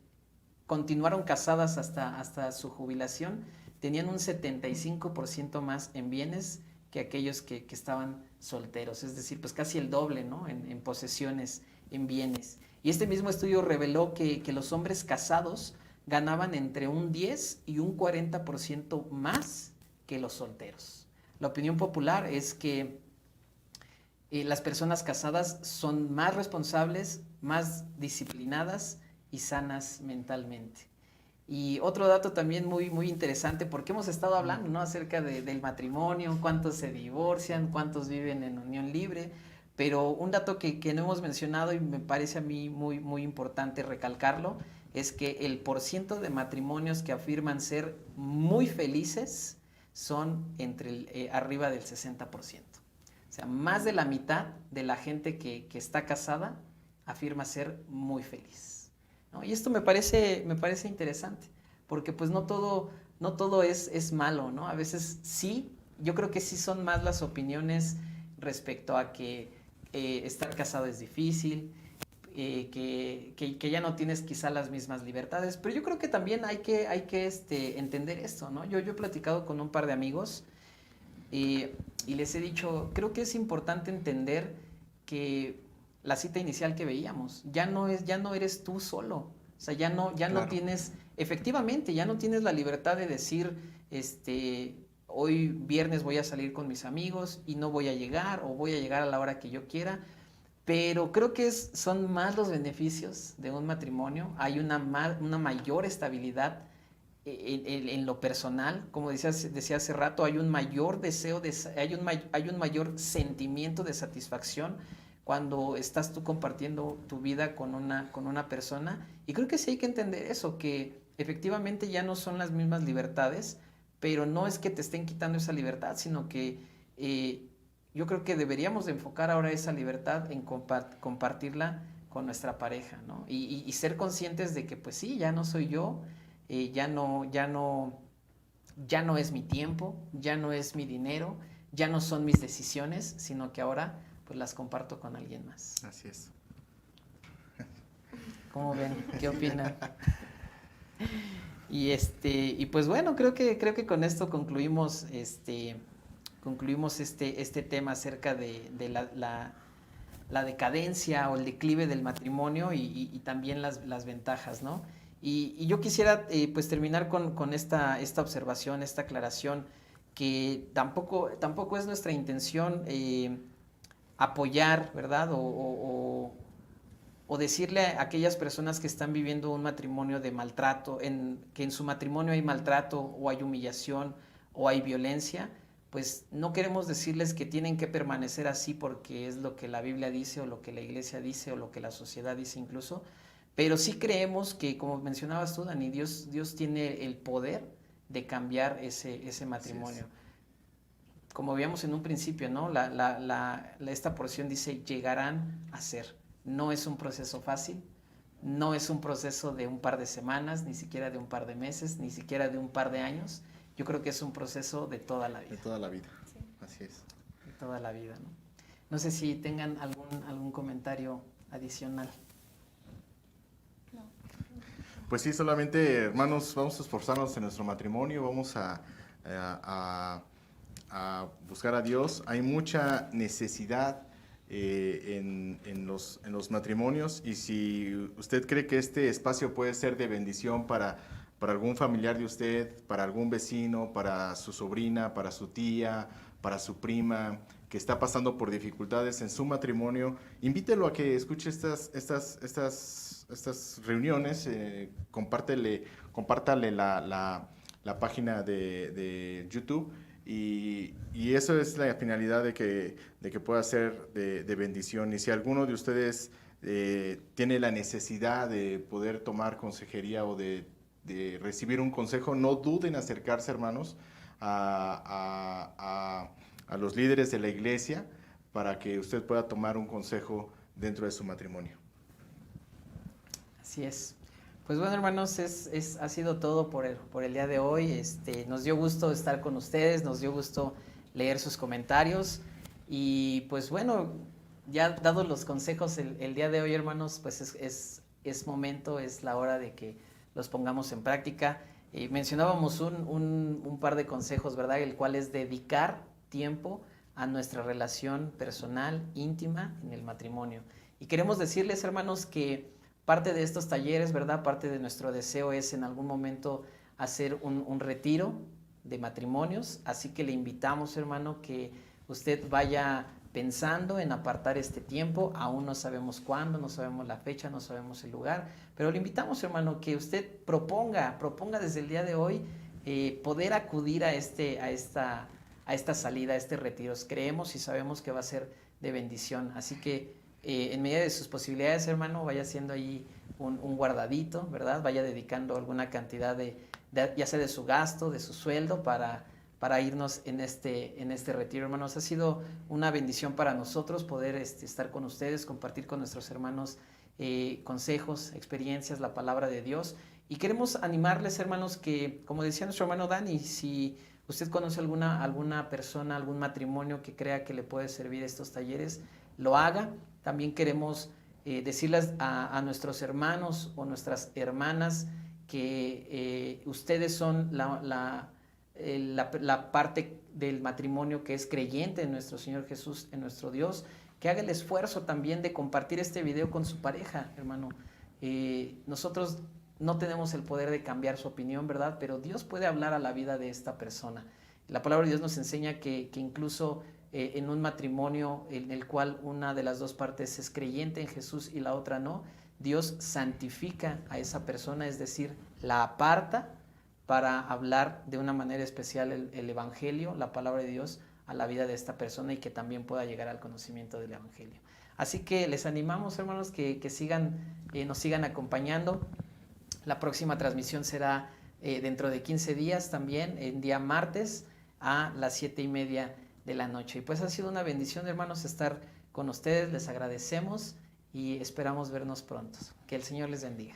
continuaron casadas hasta su jubilación tenían un 75% más en bienes que aquellos que estaban solteros, es decir, pues casi el doble, ¿no? En posesiones, en bienes. Y este mismo estudio reveló que los hombres casados ganaban entre un 10 y un 40% más que los solteros. La opinión popular es que las personas casadas son más responsables, más disciplinadas y sanas mentalmente. Y otro dato también muy, muy interesante, porque hemos estado hablando, ¿no?, acerca del matrimonio, cuántos se divorcian, cuántos viven en unión libre, pero un dato que no hemos mencionado y me parece a mí muy, muy importante recalcarlo, es que el porciento de matrimonios que afirman ser muy felices son arriba del 60%. O sea, más de la mitad de la gente que está casada afirma ser muy feliz, ¿no? Y esto me parece interesante, porque pues no todo es malo, ¿no? A veces sí, yo creo que sí son más las opiniones respecto a que estar casado es difícil, que ya no tienes quizá las mismas libertades, pero yo creo que también hay que entender esto, ¿no? Yo he platicado con un par de amigos y les he dicho, creo que es importante entender que la cita inicial que veíamos, ya no eres tú solo, o sea, ya no Claro. tienes, efectivamente, ya no tienes la libertad de decir, hoy viernes voy a salir con mis amigos y no voy a llegar, o voy a llegar a la hora que yo quiera, pero creo que son más los beneficios de un matrimonio, hay una mayor estabilidad en lo personal, como decía hace rato, hay un mayor deseo, hay un mayor sentimiento de satisfacción cuando estás tú compartiendo tu vida con una persona. Y creo que sí hay que entender eso, que efectivamente ya no son las mismas libertades, pero no es que te estén quitando esa libertad, sino que yo creo que deberíamos de enfocar ahora esa libertad en compartirla con nuestra pareja, ¿no? Y ser conscientes de que pues sí, ya no soy yo, ya no es mi tiempo, ya no es mi dinero, ya no son mis decisiones, sino que ahora pues las comparto con alguien más. Así es. ¿Cómo ven? ¿Qué opinan? Y pues bueno, creo que con esto concluimos este tema acerca de la decadencia o el declive del matrimonio y también las ventajas, ¿no? Y yo quisiera pues terminar con esta observación, esta aclaración, que tampoco es nuestra intención apoyar, ¿verdad? O decirle a aquellas personas que están viviendo un matrimonio de maltrato, que en su matrimonio hay maltrato o hay humillación o hay violencia, pues no queremos decirles que tienen que permanecer así porque es lo que la Biblia dice o lo que la iglesia dice o lo que la sociedad dice incluso, pero sí creemos que, como mencionabas tú, Dani, Dios tiene el poder de cambiar ese matrimonio. Como veíamos en un principio, ¿no? Esta porción dice, llegarán a ser. No es un proceso fácil, no es un proceso de un par de semanas, ni siquiera de un par de meses, ni siquiera de un par de años. Yo creo que es un proceso de toda la vida. De toda la vida, Sí. así es. De toda la vida, ¿no? No sé si tengan algún comentario adicional. No. Pues sí, solamente, hermanos, vamos a esforzarnos en nuestro matrimonio, vamos a buscar a Dios. Hay mucha necesidad en los matrimonios, y si usted cree que este espacio puede ser de bendición para algún familiar de usted, para algún vecino, para su sobrina, para su tía, para su prima, que está pasando por dificultades en su matrimonio, invítelo a que escuche estas reuniones, compártale la página de YouTube, Y eso es la finalidad de que pueda ser de bendición. Y si alguno de ustedes tiene la necesidad de poder tomar consejería o de recibir un consejo, no duden en acercarse, hermanos, a los líderes de la iglesia para que usted pueda tomar un consejo dentro de su matrimonio. Así es. Pues bueno, hermanos, ha sido todo por el día de hoy. Nos dio gusto estar con ustedes, nos dio gusto leer sus comentarios. Y pues bueno, ya dados los consejos el día de hoy, hermanos, pues es momento, es la hora de que los pongamos en práctica. Mencionábamos un par de consejos, ¿verdad? El cual es dedicar tiempo a nuestra relación personal, íntima, en el matrimonio. Y queremos decirles, hermanos, que parte de estos talleres, ¿verdad? Parte de nuestro deseo es en algún momento hacer un retiro de matrimonios, así que le invitamos, hermano, que usted vaya pensando en apartar este tiempo. Aún no sabemos cuándo, no sabemos la fecha, no sabemos el lugar, pero le invitamos, hermano, que usted proponga desde el día de hoy poder acudir a esta salida, a este retiro. Creemos y sabemos que va a ser de bendición, así que en medida de sus posibilidades, hermano, vaya haciendo ahí un guardadito, ¿verdad? Vaya dedicando alguna cantidad ya sea de su gasto, de su sueldo, para irnos en este retiro, hermanos. Ha sido una bendición para nosotros poder estar con ustedes, compartir con nuestros hermanos consejos, experiencias, la palabra de Dios. Y queremos animarles, hermanos, que, como decía nuestro hermano Dani, si usted conoce alguna persona, algún matrimonio que crea que le puede servir estos talleres, lo haga. También queremos decirles a nuestros hermanos o nuestras hermanas que ustedes son la parte del matrimonio que es creyente en nuestro Señor Jesús, en nuestro Dios, que haga el esfuerzo también de compartir este video con su pareja, hermano. Nosotros no tenemos el poder de cambiar su opinión, ¿verdad? Pero Dios puede hablar a la vida de esta persona. La palabra de Dios nos enseña que incluso en un matrimonio en el cual una de las dos partes es creyente en Jesús y la otra no, Dios santifica a esa persona, es decir, la aparta para hablar de una manera especial el Evangelio, la palabra de Dios, a la vida de esta persona y que también pueda llegar al conocimiento del Evangelio. Así que les animamos, hermanos, que nos sigan acompañando. La próxima transmisión será dentro de 15 días también, en día martes a las 7:30 de la noche. Y pues ha sido una bendición, hermanos, estar con ustedes. Les agradecemos y esperamos vernos pronto. Que el Señor les bendiga.